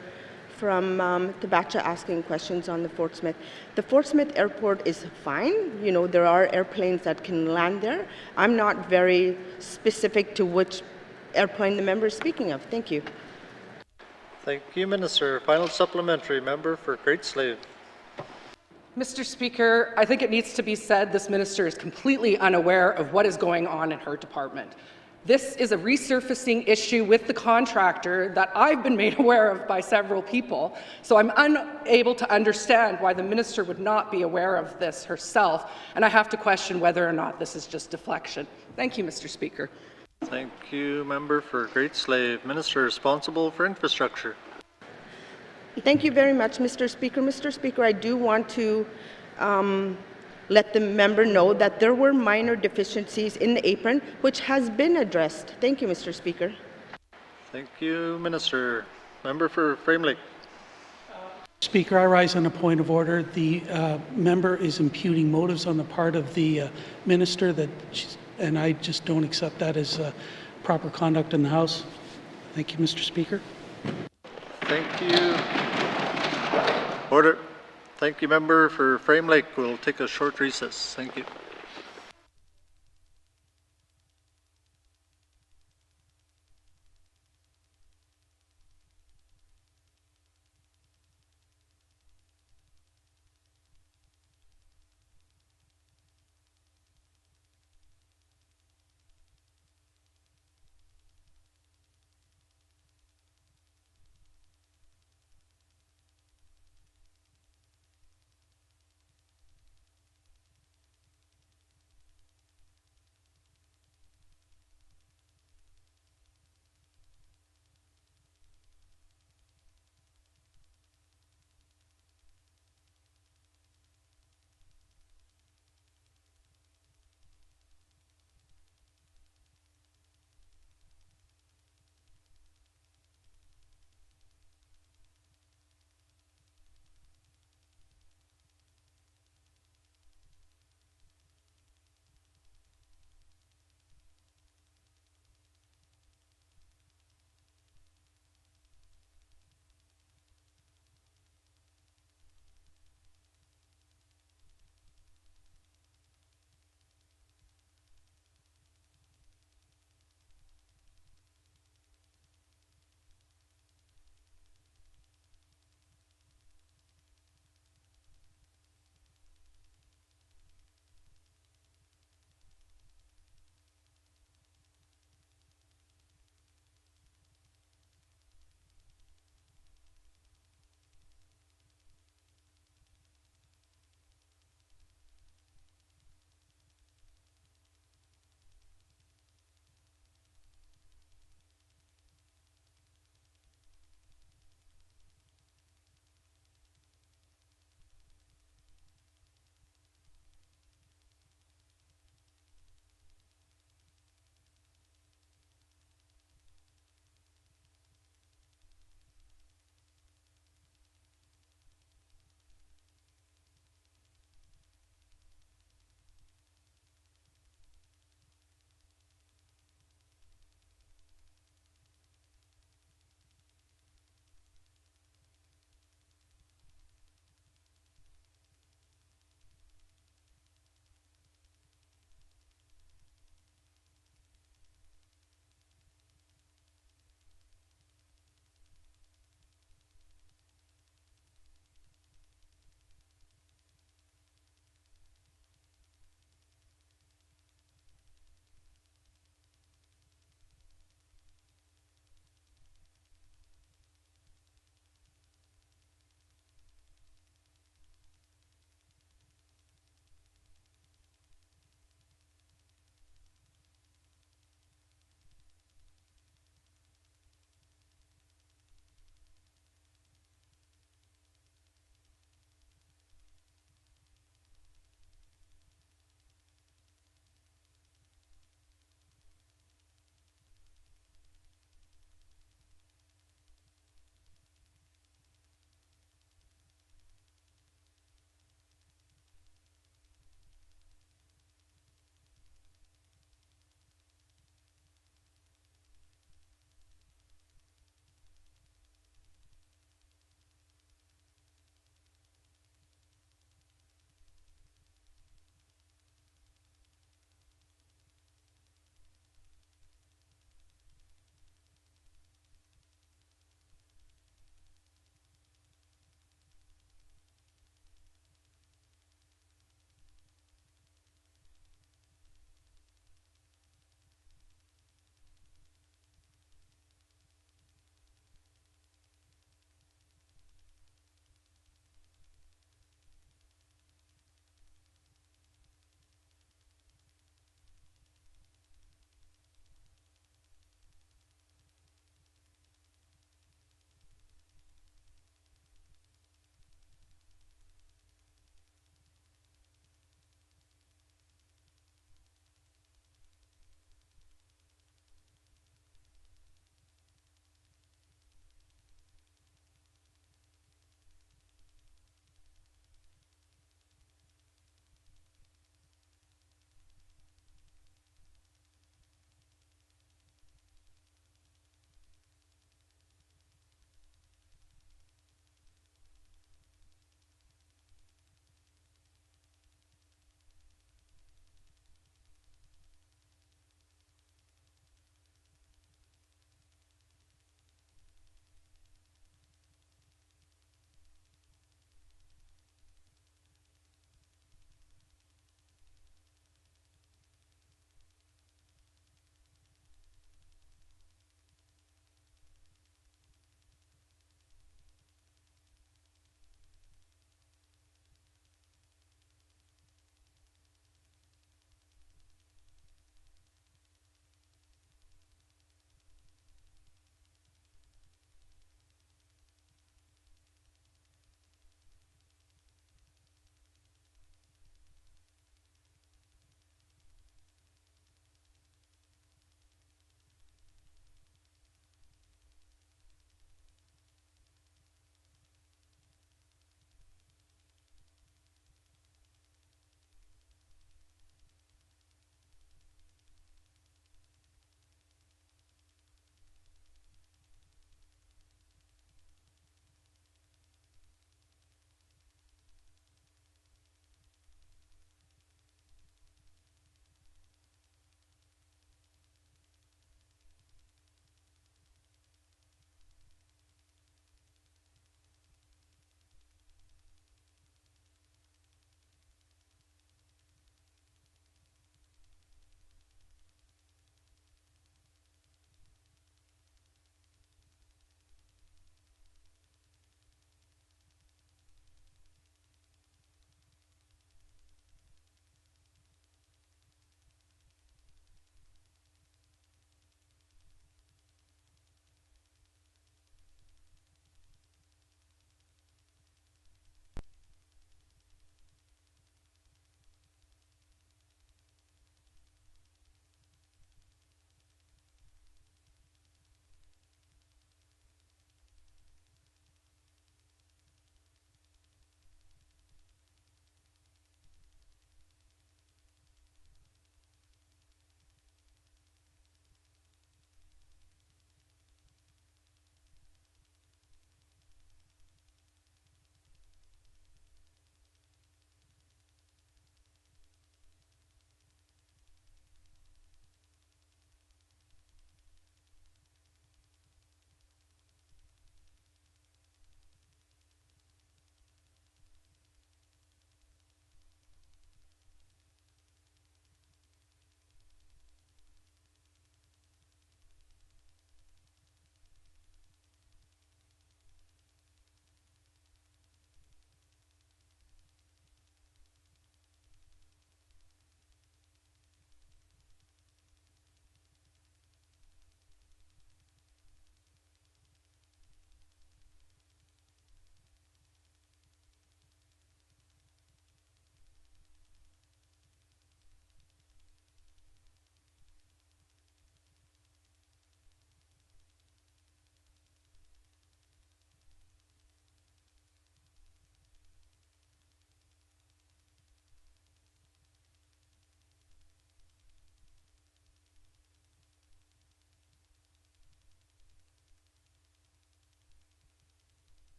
from Tabacha asking questions on the Fort Smith. The Fort Smith airport is fine. You know, there are airplanes that can land there. I'm not very specific to which airplane the member is speaking of. Thank you. Thank you, Minister. Final supplementary, member for Great Slave. Mr. Speaker, I think it needs to be said this minister is completely unaware of what is going on in her department. This is a resurfacing issue with the contractor that I've been made aware of by several people, so I'm unable to understand why the minister would not be aware of this herself, and I have to question whether or not this is just deflection. Thank you, Mr. Speaker. Thank you, member for Great Slave. Minister responsible for infrastructure. Thank you very much, Mr. Speaker. Mr. Speaker, I do want to let the member know that there were minor deficiencies in the apron, which has been addressed. Thank you, Mr. Speaker. Thank you, Minister. Member for Frame Lake. Speaker, I rise on a point of order. The member is imputing motives on the part of the minister, and I just don't accept that as proper conduct in the House. Thank you, Mr. Speaker. Thank you. Order. Thank you, member for Frame Lake. We'll take a short recess. Thank you.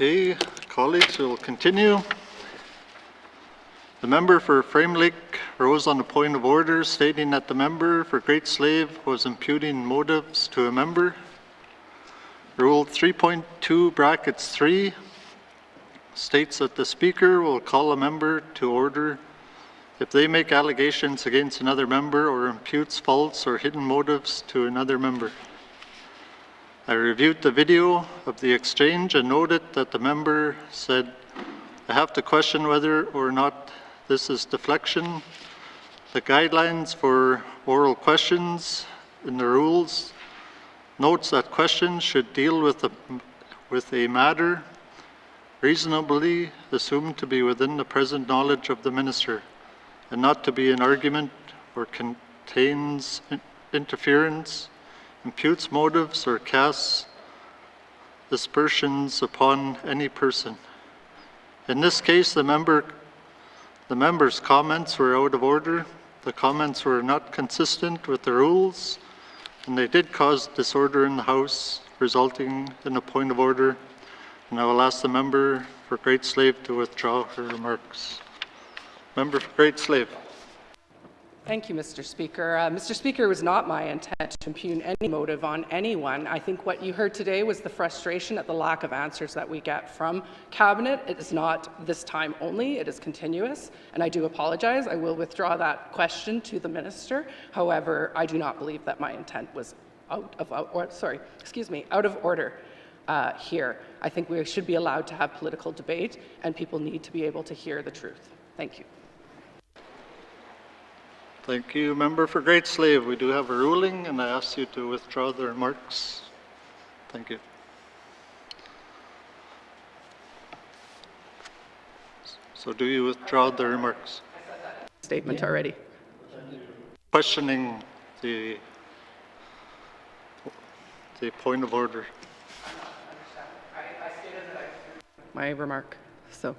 Okay, colleagues, we'll continue. The member for Frame Lake rose on a point of order stating that the member for Great Slave was imputing motives to a member. Rule 3.2 brackets 3 states that the speaker will call a member to order if they make allegations against another member or imputes false or hidden motives to another member. I reviewed the video of the exchange and noted that the member said, "I have to question whether or not this is deflection. The guidelines for oral questions in the rules notes that questions should deal with a matter reasonably assumed to be within the present knowledge of the minister, and not to be an argument or contains interference, imputes motives, or casts aspersions upon any person." In this case, the member's comments were out of order. The comments were not consistent with the rules, and they did cause disorder in the House, resulting in a point of order. And I will ask the member for Great Slave to withdraw her remarks. Member for Great Slave. Thank you, Mr. Speaker. Mr. Speaker, it was not my intent to impugn any motive on anyone. I think what you heard today was the frustration at the lack of answers that we get from Cabinet. It is not this time only, it is continuous, and I do apologize. I will withdraw that question to the Minister. However, I do not believe that my intent was out of order here. I think we should be allowed to have political debate, and people need to be able to hear the truth. Thank you. Thank you, member for Great Slave. We do have a ruling, and I ask you to withdraw the remarks. Thank you. So do you withdraw the remarks? Statement already. Questioning the point of order. I stated that my remark, so.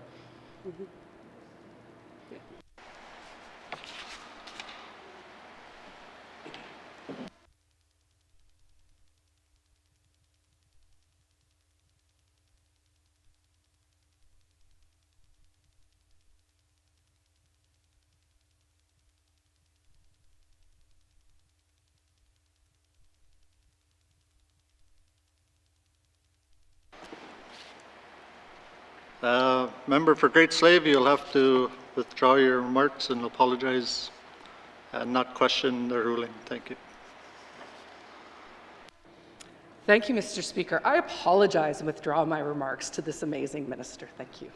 Member for Great Slave, you'll have to withdraw your remarks and apologize and not question the ruling. Thank you. Thank you, Mr. Speaker. I apologize and withdraw my remarks to this amazing minister. Thank you.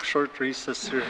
Short recess here.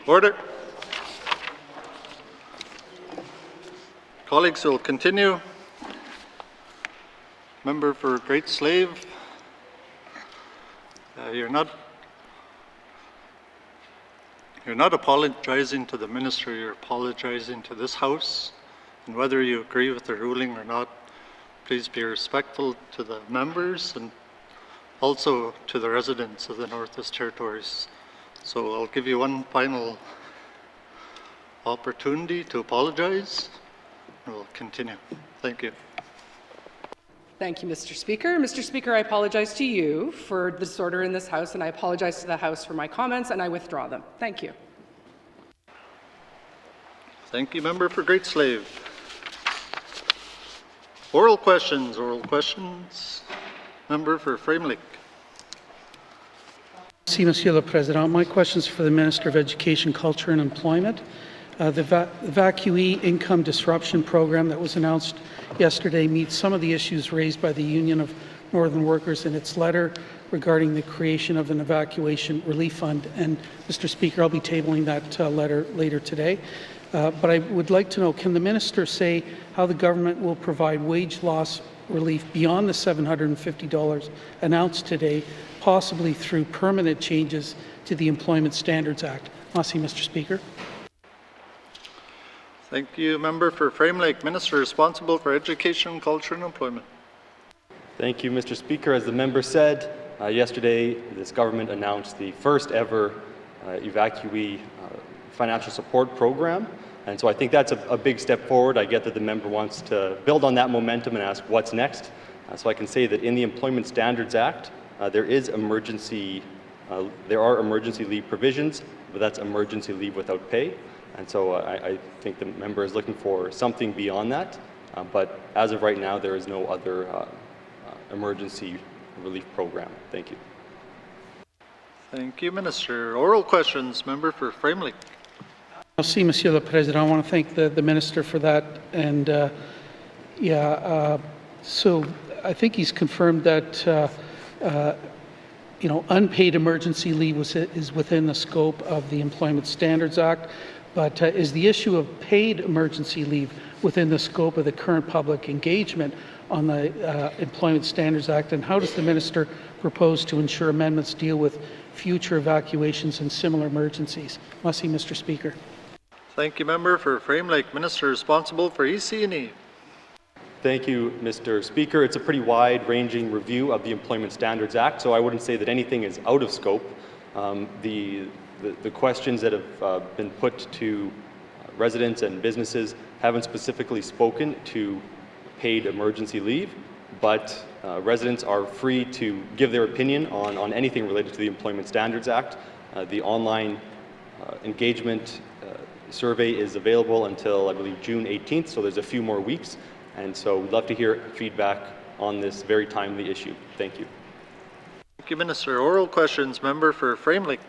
Order. Colleagues, will continue. Member for Great Slave. You're not apologizing to the minister, you're apologizing to this House. And whether you agree with the ruling or not, please be respectful to the members and also to the residents of the Northwest Territories. So I'll give you one final opportunity to apologize, and we'll continue. Thank you. Thank you, Mr. Speaker. Mr. Speaker, I apologize to you for the disorder in this House, and I apologize to the House for my comments, and I withdraw them. Thank you. Thank you, Member for Great Slave. Oral questions. Member for Frame Lake. Merci, Monsieur le Président. My question is for the Minister of Education, Culture and Employment. The Evacuee Income Disruption Program that was announced yesterday meets some of the issues raised by the Union of Northern Workers in its letter regarding the creation of an evacuation relief fund. And, Mr. Speaker, I'll be tabling that letter later today. But I would like to know, can the Minister say how the government will provide wage loss relief beyond the $750 announced today, possibly through permanent changes to the Employment Standards Act? Merci, Mr. Speaker. Thank you, Member for Frame Lake. Minister responsible for Education, Culture and Employment. Thank you, Mr. Speaker. As the member said, yesterday this government announced the first ever evacuee financial support program. And so I think that's a big step forward. I get that the member wants to build on that momentum and ask what's next. So I can say that in the Employment Standards Act, there are emergency leave provisions, but that's emergency leave without pay. And so I think the member is looking for something beyond that. But as of right now, there is no other emergency relief program. Thank you. Thank you, Minister. Oral questions. Member for Frame Lake. Merci, Monsieur le Président. I want to thank the Minister for that. And so I think he's confirmed that unpaid emergency leave is within the scope of the Employment Standards Act. But is the issue of paid emergency leave within the scope of the current public engagement on the Employment Standards Act? And how does the Minister propose to ensure amendments deal with future evacuations and similar emergencies? Merci, Mr. Speaker. Thank you, Member for Frame Lake. Minister responsible for EC&E. Thank you, Mr. Speaker. It's a pretty wide-ranging review of the Employment Standards Act, so I wouldn't say that anything is out of scope. The questions that have been put to residents and businesses haven't specifically spoken to paid emergency leave, but residents are free to give their opinion on anything related to the Employment Standards Act. The online engagement survey is available until, I believe, June 18th, so there's a few more weeks. And so we'd love to hear feedback on this very timely issue. Thank you. Thank you, Minister. Oral questions. Member for Frame Lake.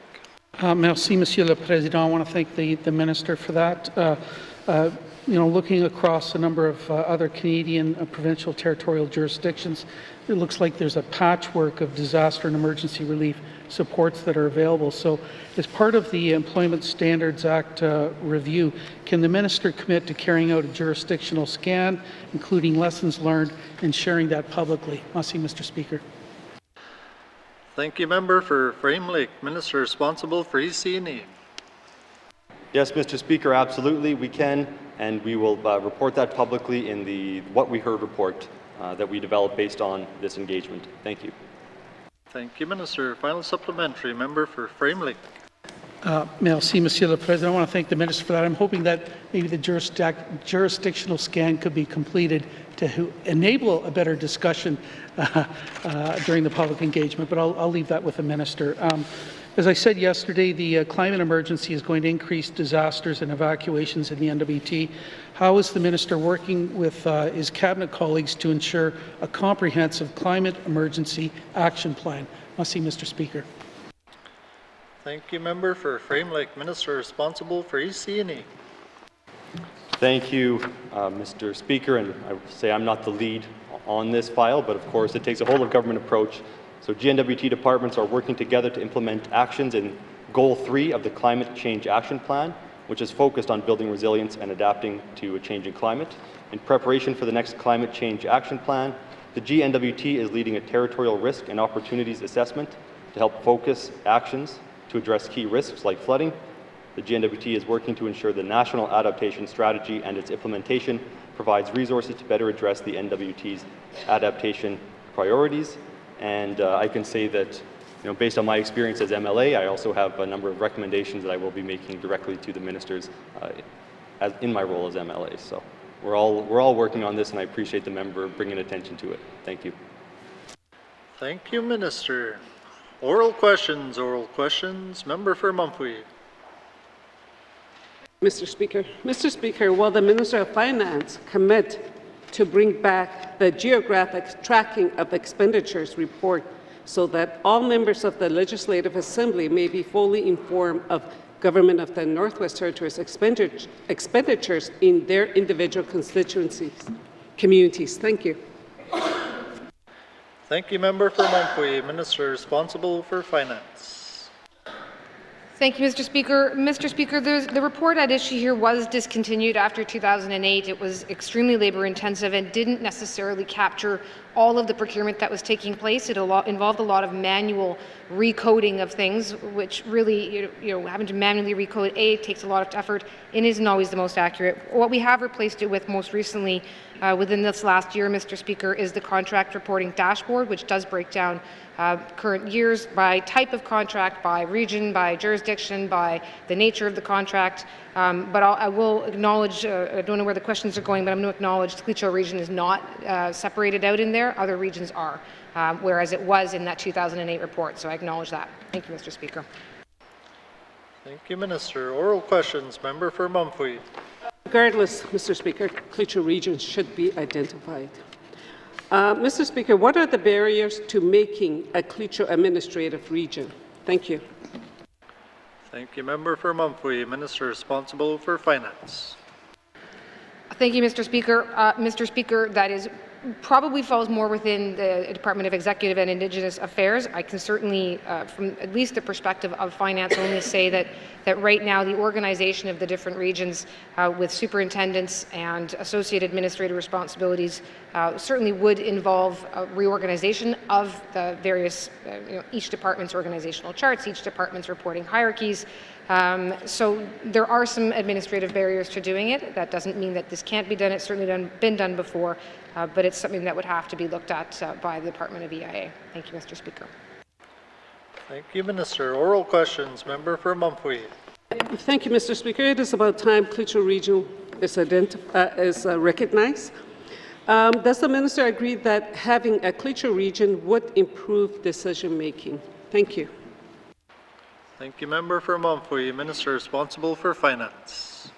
Merci, Monsieur le Président. I want to thank the Minister for that. Looking across a number of other Canadian provincial territorial jurisdictions, it looks like there's a patchwork of disaster and emergency relief supports that are available. So as part of the Employment Standards Act review, can the Minister commit to carrying out a jurisdictional scan, including lessons learned, and sharing that publicly? Merci, Mr. Speaker. Thank you, Member for Frame Lake. Minister responsible for EC&E. Yes, Mr. Speaker, absolutely, we can, and we will report that publicly in the What We Heard report that we developed based on this engagement. Thank you. Thank you, Minister. Final supplementary. Member for Frame Lake. Merci, Monsieur le Président. I want to thank the Minister for that. I'm hoping that maybe the jurisdictional scan could be completed to enable a better discussion during the public engagement, but I'll leave that with the Minister. As I said yesterday, the climate emergency is going to increase disasters and evacuations in the NWT. How is the Minister working with his Cabinet colleagues to ensure a comprehensive climate emergency action plan? Merci, Mr. Speaker. Thank you, Member for Frame Lake. Minister responsible for EC&E. Thank you, Mr. Speaker, and I would say I'm not the lead on this file, but of course it takes a whole of government approach So GNWT departments are working together to implement actions in Goal 3 of the Climate Change Action Plan, which is focused on building resilience and adapting to a changing climate. In preparation for the next Climate Change Action Plan, the GNWT is leading a territorial risk and opportunities assessment to help focus actions to address key risks like flooding. The GNWT is working to ensure the National Adaptation Strategy and its implementation provides resources to better address the NWT's adaptation priorities. And I can say that, based on my experience as MLA, I also have a number of recommendations that I will be making directly to the ministers in my role as MLA. So we're all working on this, and I appreciate the member bringing attention to it. Thank you. Thank you, Minister. Oral questions. Member for Mumphy. Mr. Speaker, will the Minister of Finance commit to bring back the geographic tracking of expenditures report so that all members of the Legislative Assembly may be fully informed of Government of the Northwest Territories expenditures in their individual communities? Thank you. Thank you, Member for Mumphy. Minister responsible for Finance. Thank you, Mr. Speaker. Mr. Speaker, the report at issue here was discontinued after 2008. It was extremely labor-intensive and didn't necessarily capture all of the procurement that was taking place. It involved a lot of manual recoding of things, which really, having to manually recode, takes a lot of effort and isn't always the most accurate. What we have replaced it with most recently within this last year, Mr. Speaker, is the contract reporting dashboard, which does break down current years by type of contract, by region, by jurisdiction, by the nature of the contract. But I will acknowledge, I don't know where the questions are going, but I'm going to acknowledge the Clecho region is not separated out in there. Other regions are, whereas it was in that 2008 report. So I acknowledge that. Thank you, Mr. Speaker. Thank you, Minister. Oral questions. Member for Mumphy. Regardless, Mr. Speaker, Clecho region should be identified. Mr. Speaker, what are the barriers to making a Clecho administrative region? Thank you. Thank you, Member for Mumphy. Minister responsible for Finance. Thank you, Mr. Speaker. Mr. Speaker, that is probably falls more within the Department of Executive and Indigenous Affairs. I can certainly, from at least the perspective of finance, only say that right now the organization of the different regions with superintendents and associate administrative responsibilities certainly would involve a reorganization of the various, each department's organizational charts, each department's reporting hierarchies. So there are some administrative barriers to doing it. That doesn't mean that this can't be done. It's certainly been done before, but it's something that would have to be looked at by the Department of EIA. Thank you, Mr. Speaker. Thank you, Minister. Oral questions. Member for Mumphy. Thank you, Mr. Speaker. It is about time Clecho region is recognized. Does the minister agree that having a Clecho region would improve decision making? Thank you. Thank you, Member for Mumphy. Minister responsible for Finance.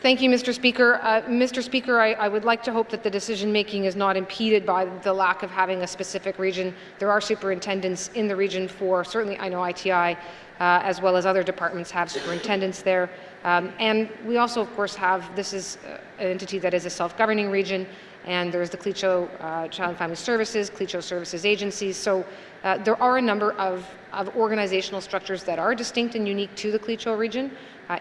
Thank you, Mr. Speaker. Mr. Speaker, I would like to hope that the decision-making is not impeded by the lack of having a specific region. There are superintendents in the region for, certainly I know ITI, as well as other departments have superintendents there. And we also, of course, have, this is an entity that is a self-governing region, and there's the Clecho Child and Family Services, Clecho Services Agencies. So there are a number of organizational structures that are distinct and unique to the Clecho region.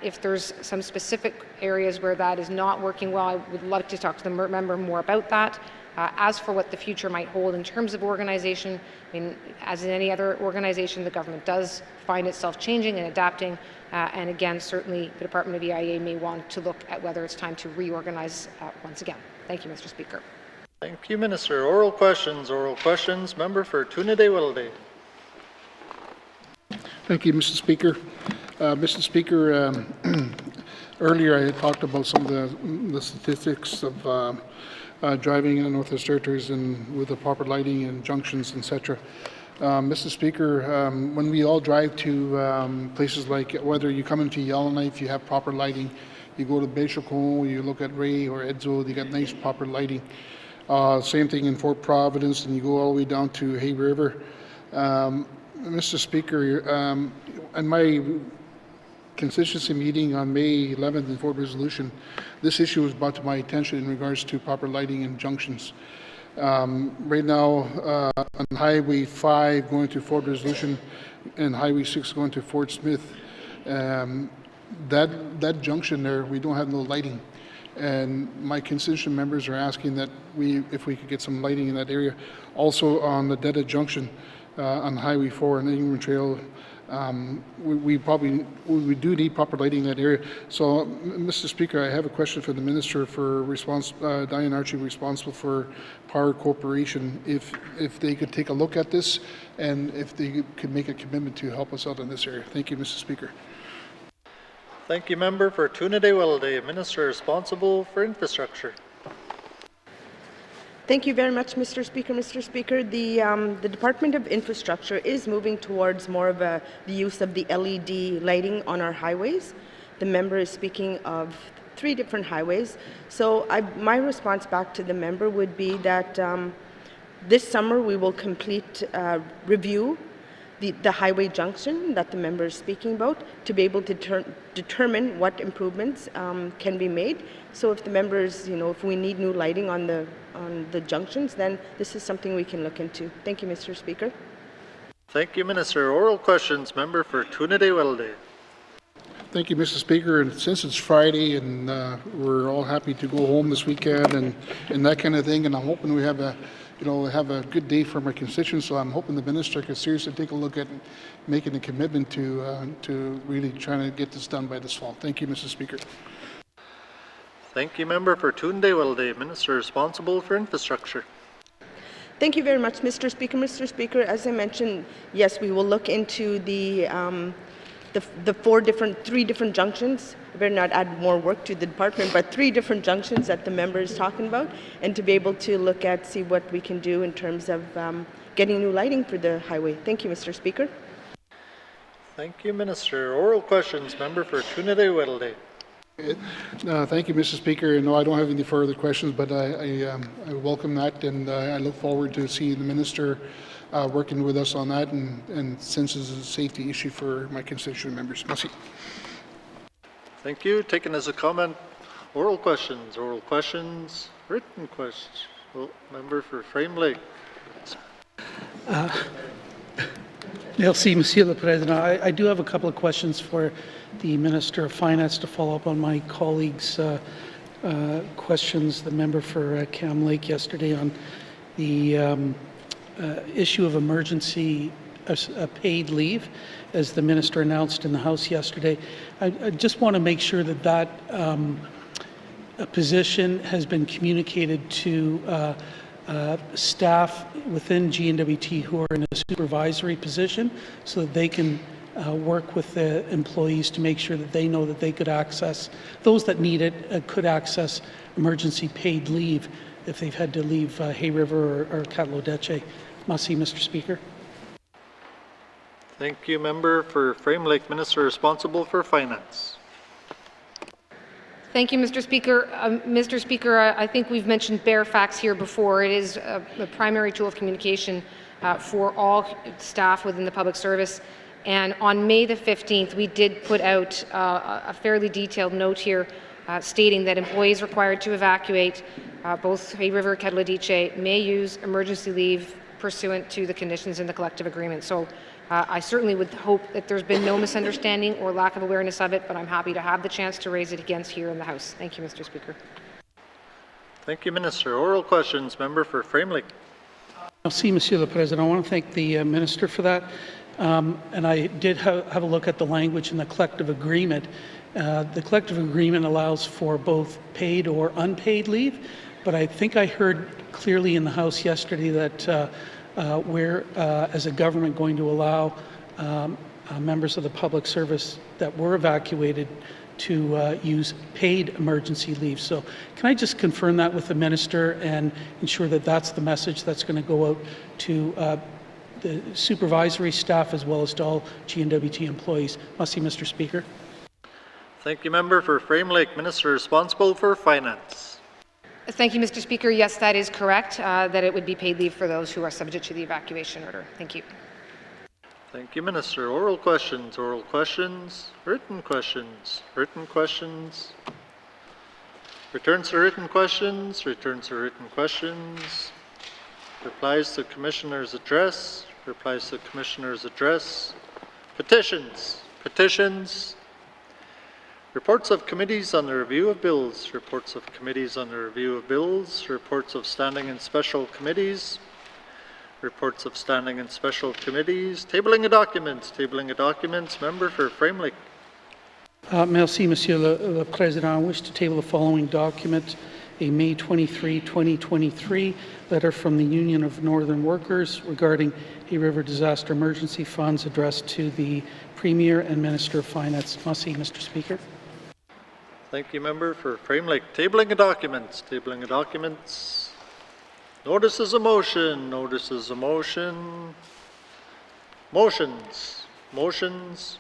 If there's some specific areas where that is not working well, I would love to talk to the member more about that. As for what the future might hold in terms of organization, I mean, as in any other organization, the government does find itself changing and adapting. And again, certainly the Department of EIA may want to look at whether it's time to reorganize once again. Thank you, Mr. Speaker. Thank you, Minister. Oral questions. Member for Trinidad-Wilde. Thank you, Mr. Speaker. Mr. Speaker, earlier I had talked about some of the statistics of driving in the Northwest Territories and with the proper lighting and junctions, etc. Mr. Speaker, when we all drive to places like, whether you come into Yellowknife, you have proper lighting. You go to Béchoco, you look at Ray or Edzo, you got nice proper lighting. Same thing in Fort Providence, and you go all the way down to Hay River. Mr. Speaker, in my constituency meeting on May 11th in Fort Resolution, this issue was brought to my attention in regards to proper lighting and junctions. Right now, on Highway 5 going to Fort Resolution and Highway 6 going to Fort Smith, that junction there, we don't have no lighting. And my constituent members are asking that if we could get some lighting in that area. Also on the Detta Junction on Highway 4 and the Ingram Trail, we do need proper lighting in that area. So, Mr. Speaker, I have a question for the Minister for Diane Archie, responsible for Power Corporation, if they could take a look at this and if they could make a commitment to help us out in this area. Thank you, Mr. Speaker. Thank you, Member for Tunade-Welleday, Minister responsible for infrastructure. Thank you very much, Mr. Speaker. Mr. Speaker, the Department of Infrastructure is moving towards more of the use of the LED lighting on our highways. The member is speaking of 3 different highways. So my response back to the member would be that this summer we will complete review the highway junction that the member is speaking about to be able to determine what improvements can be made. So if the members, if we need new lighting on the junctions, then this is something we can look into. Thank you, Mr. Speaker. Thank you, Minister. Oral questions, Member for Tunade-Welleday. Thank you, Mr. Speaker. And since it's Friday and we're all happy to go home this weekend and that kind of thing, and I'm hoping we have a good day for my constituents. So I'm hoping the minister could seriously take a look at making a commitment to really trying to get this done by this fall. Thank you, Mr. Speaker. Thank you, Member for Tunade-Welleday, Minister responsible for infrastructure. Thank you very much, Mr. Speaker. Mr. Speaker, as I mentioned, yes, we will look into the 3 different junctions. I better not add more work to the department, but 3 different junctions that the member is talking about, and to be able to see what we can do in terms of getting new lighting for the highway. Thank you, Mr. Speaker. Thank you, Minister. Oral questions, Member for Tunade-Welleday. Thank you, Mr. Speaker. No, I don't have any further questions, but I welcome that, and I look forward to seeing the minister working with us on that, and since it's a safety issue for my constituent members. Merci. Thank you. Taken as a comment. Oral questions, written questions. Member for Frame Lake. Merci, Monsieur le Président. I do have a couple of questions for the Minister of Finance to follow up on my colleague's questions, the member for Cam Lake yesterday on the issue of emergency paid leave, as the minister announced in the House yesterday. I just want to make sure that position has been communicated to staff within GNWT who are in a supervisory position, so that they can work with the employees to make sure that they know that they could access, those that need it could access emergency paid leave if they've had to leave Hay River or Catalodeche. Merci, Mr. Speaker. Thank you, Member for Frame Lake, Minister responsible for Finance. Thank you, Mr. Speaker. Mr. Speaker, I think we've mentioned bare facts here before. It is a primary tool of communication for all staff within the public service. And on May the 15th, we did put out a fairly detailed note here stating that employees required to evacuate both Hay River and Catalodeche may use emergency leave pursuant to the conditions in the collective agreement. So I certainly would hope that there's been no misunderstanding or lack of awareness of it, but I'm happy to have the chance to raise it again here in the House. Thank you, Mr. Speaker. Thank you, Minister. Oral questions, Member for Frame Lake. Merci, Monsieur le Président. I want to thank the Minister for that. And I did have a look at the language in the collective agreement. The collective agreement allows for both paid or unpaid leave, but I think I heard clearly in the House yesterday that we're, as a government, going to allow members of the public service that were evacuated to use paid emergency leave. So can I just confirm that with the Minister and ensure that that's the message that's going to go out to the supervisory staff as well as to all GNWT employees? Merci, Mr. Speaker. Thank you, Member for Frame Lake, Minister responsible for Finance. Thank you, Mr. Speaker. Yes, that is correct, that it would be paid leave for those who are subject to the evacuation order. Thank you. Thank you, Minister. Oral questions, written questions. Returns to written questions. Replies to Commissioner's address. Replies to Commissioner's address. Petitions. Petitions. Reports of committees on the review of bills. Reports of committees on the review of bills. Reports of standing and special committees. Reports of standing and special committees. Tabling of documents. Tabling of documents. Member for Frame Lake. Merci, Monsieur le Président. I wish to table the following document, a May 23, 2023 letter from the Union of Northern Workers regarding Hay River Disaster Emergency Funds addressed to the Premier and Minister of Finance. Merci, Mr. Speaker. Thank you, Member for Frame Lake. Tabling of documents. Tabling of documents. Notices of motion. Notices of motion. Motions. Motions.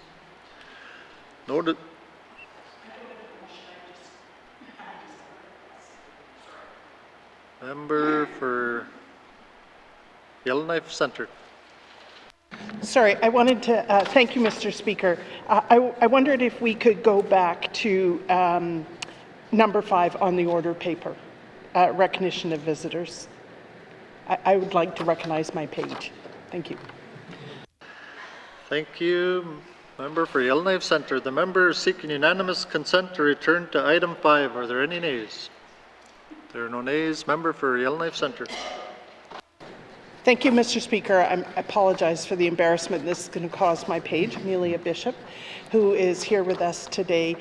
Member for Yellowknife Centre. Sorry, I wanted to thank you, Mr. Speaker. I wondered if we could go back to number 5 on the order paper, recognition of visitors. I would like to recognize my page. Thank you. Thank you. Member for Yellowknife Centre. The member is seeking unanimous consent to return to item 5. Are there any nays? There are no nays. Member for Yellowknife Centre. Thank you, Mr. Speaker. I apologize for the embarrassment this is going to cause my page, Amelia Bishop, who is here with us today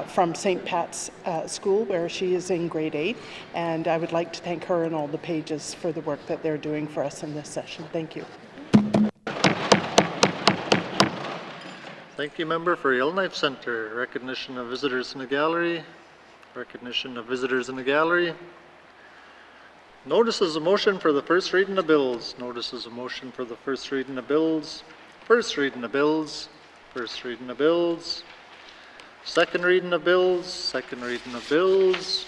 from St. Pat's School, where she is in grade 8. And I would like to thank her and all the pages for the work that they're doing for us in this session. Thank you. Thank you, Member for Yellowknife Centre. Recognition of visitors in the gallery. Recognition of visitors in the gallery. Notices of motion for the first reading of bills. Notices of motion for the first reading of bills. First reading of bills. First reading of bills. Second reading of bills. Second reading of bills.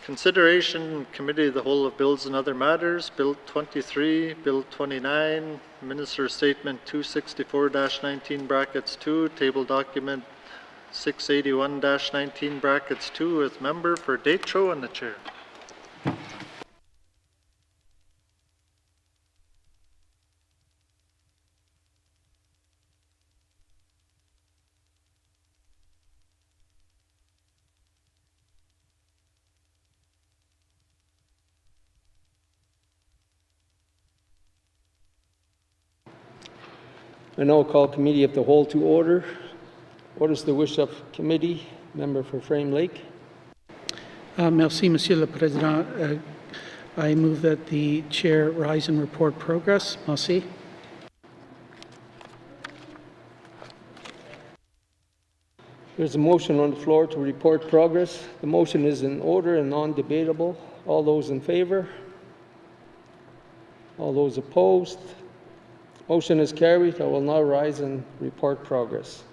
Consideration Committee of the Whole of Bills and Other Matters. Bill 23, Bill 29, Minister's Statement 264-19 brackets 2, Table Document 681-19 brackets 2 with Member for Detroit in the chair. I now call Committee of the Whole to order. What is the wish of committee? Member for Frame Lake. Merci, Monsieur le Président. I move that the chair rise and report progress. Merci. There's a motion on the floor to report progress. The motion is in order and non-debatable. All those in favor? All those opposed? Motion is carried. I will now rise and report progress.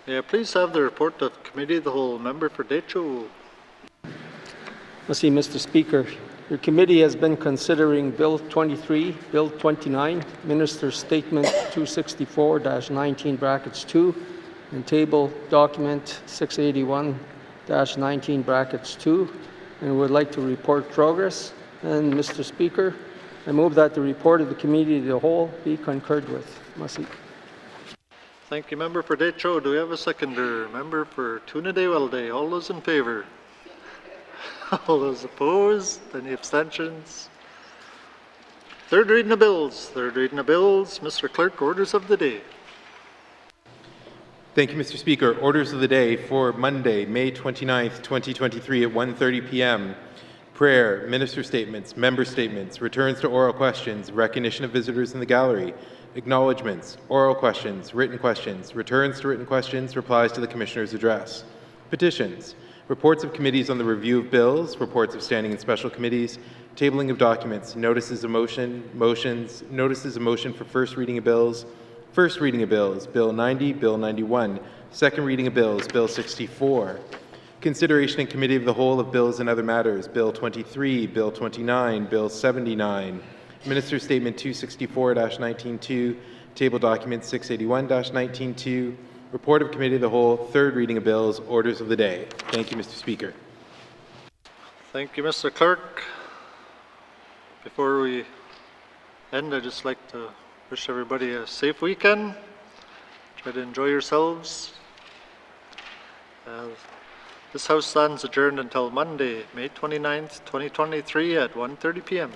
May I please have the report of Committee of the Whole. Member for Detroit. Merci, Mr. Speaker. Your committee has been considering Bill 23, Bill 29, Minister's Statement 264-19 brackets 2, and Table Document 681-19 brackets 2, and would like to report progress. And Mr. Speaker, I move that the report of the Committee of the Whole be concurred with. Merci. Thank you, Member for Detroit. Do we have a seconder? Member for Tunaday-Welday. All those in favor? All those opposed? Any abstentions? Third reading of bills. Third reading of bills. Mr. Clerk, orders of the day. Thank you, Mr. Speaker. Orders of the day for Monday, May 29th, 2023 at 1:30 p.m. Prayer, minister statements, member statements, returns to oral questions, recognition of visitors in the gallery, acknowledgements, oral questions, returns to written questions, replies to the Commissioner's address, petitions, reports of committees on the review of bills, reports of standing and special committees, tabling of documents, notices of motion, motions, notices of motion for first reading of bills, Bill 90, Bill 91, second reading of bills, Bill 64, consideration in committee of the whole of bills and other matters, Bill 23, Bill 29, Bill 79, Minister's Statement 264-19-2, Table Document 681-19-2, Report of Committee of the Whole, third reading of bills, orders of the day. Thank you, Mr. Speaker. Thank you, Mr. Clerk. Before we end, I'd just like to wish everybody a safe weekend. Try to enjoy yourselves. This House stands adjourned until Monday, May 29th, 2023 at 1:30 p.m.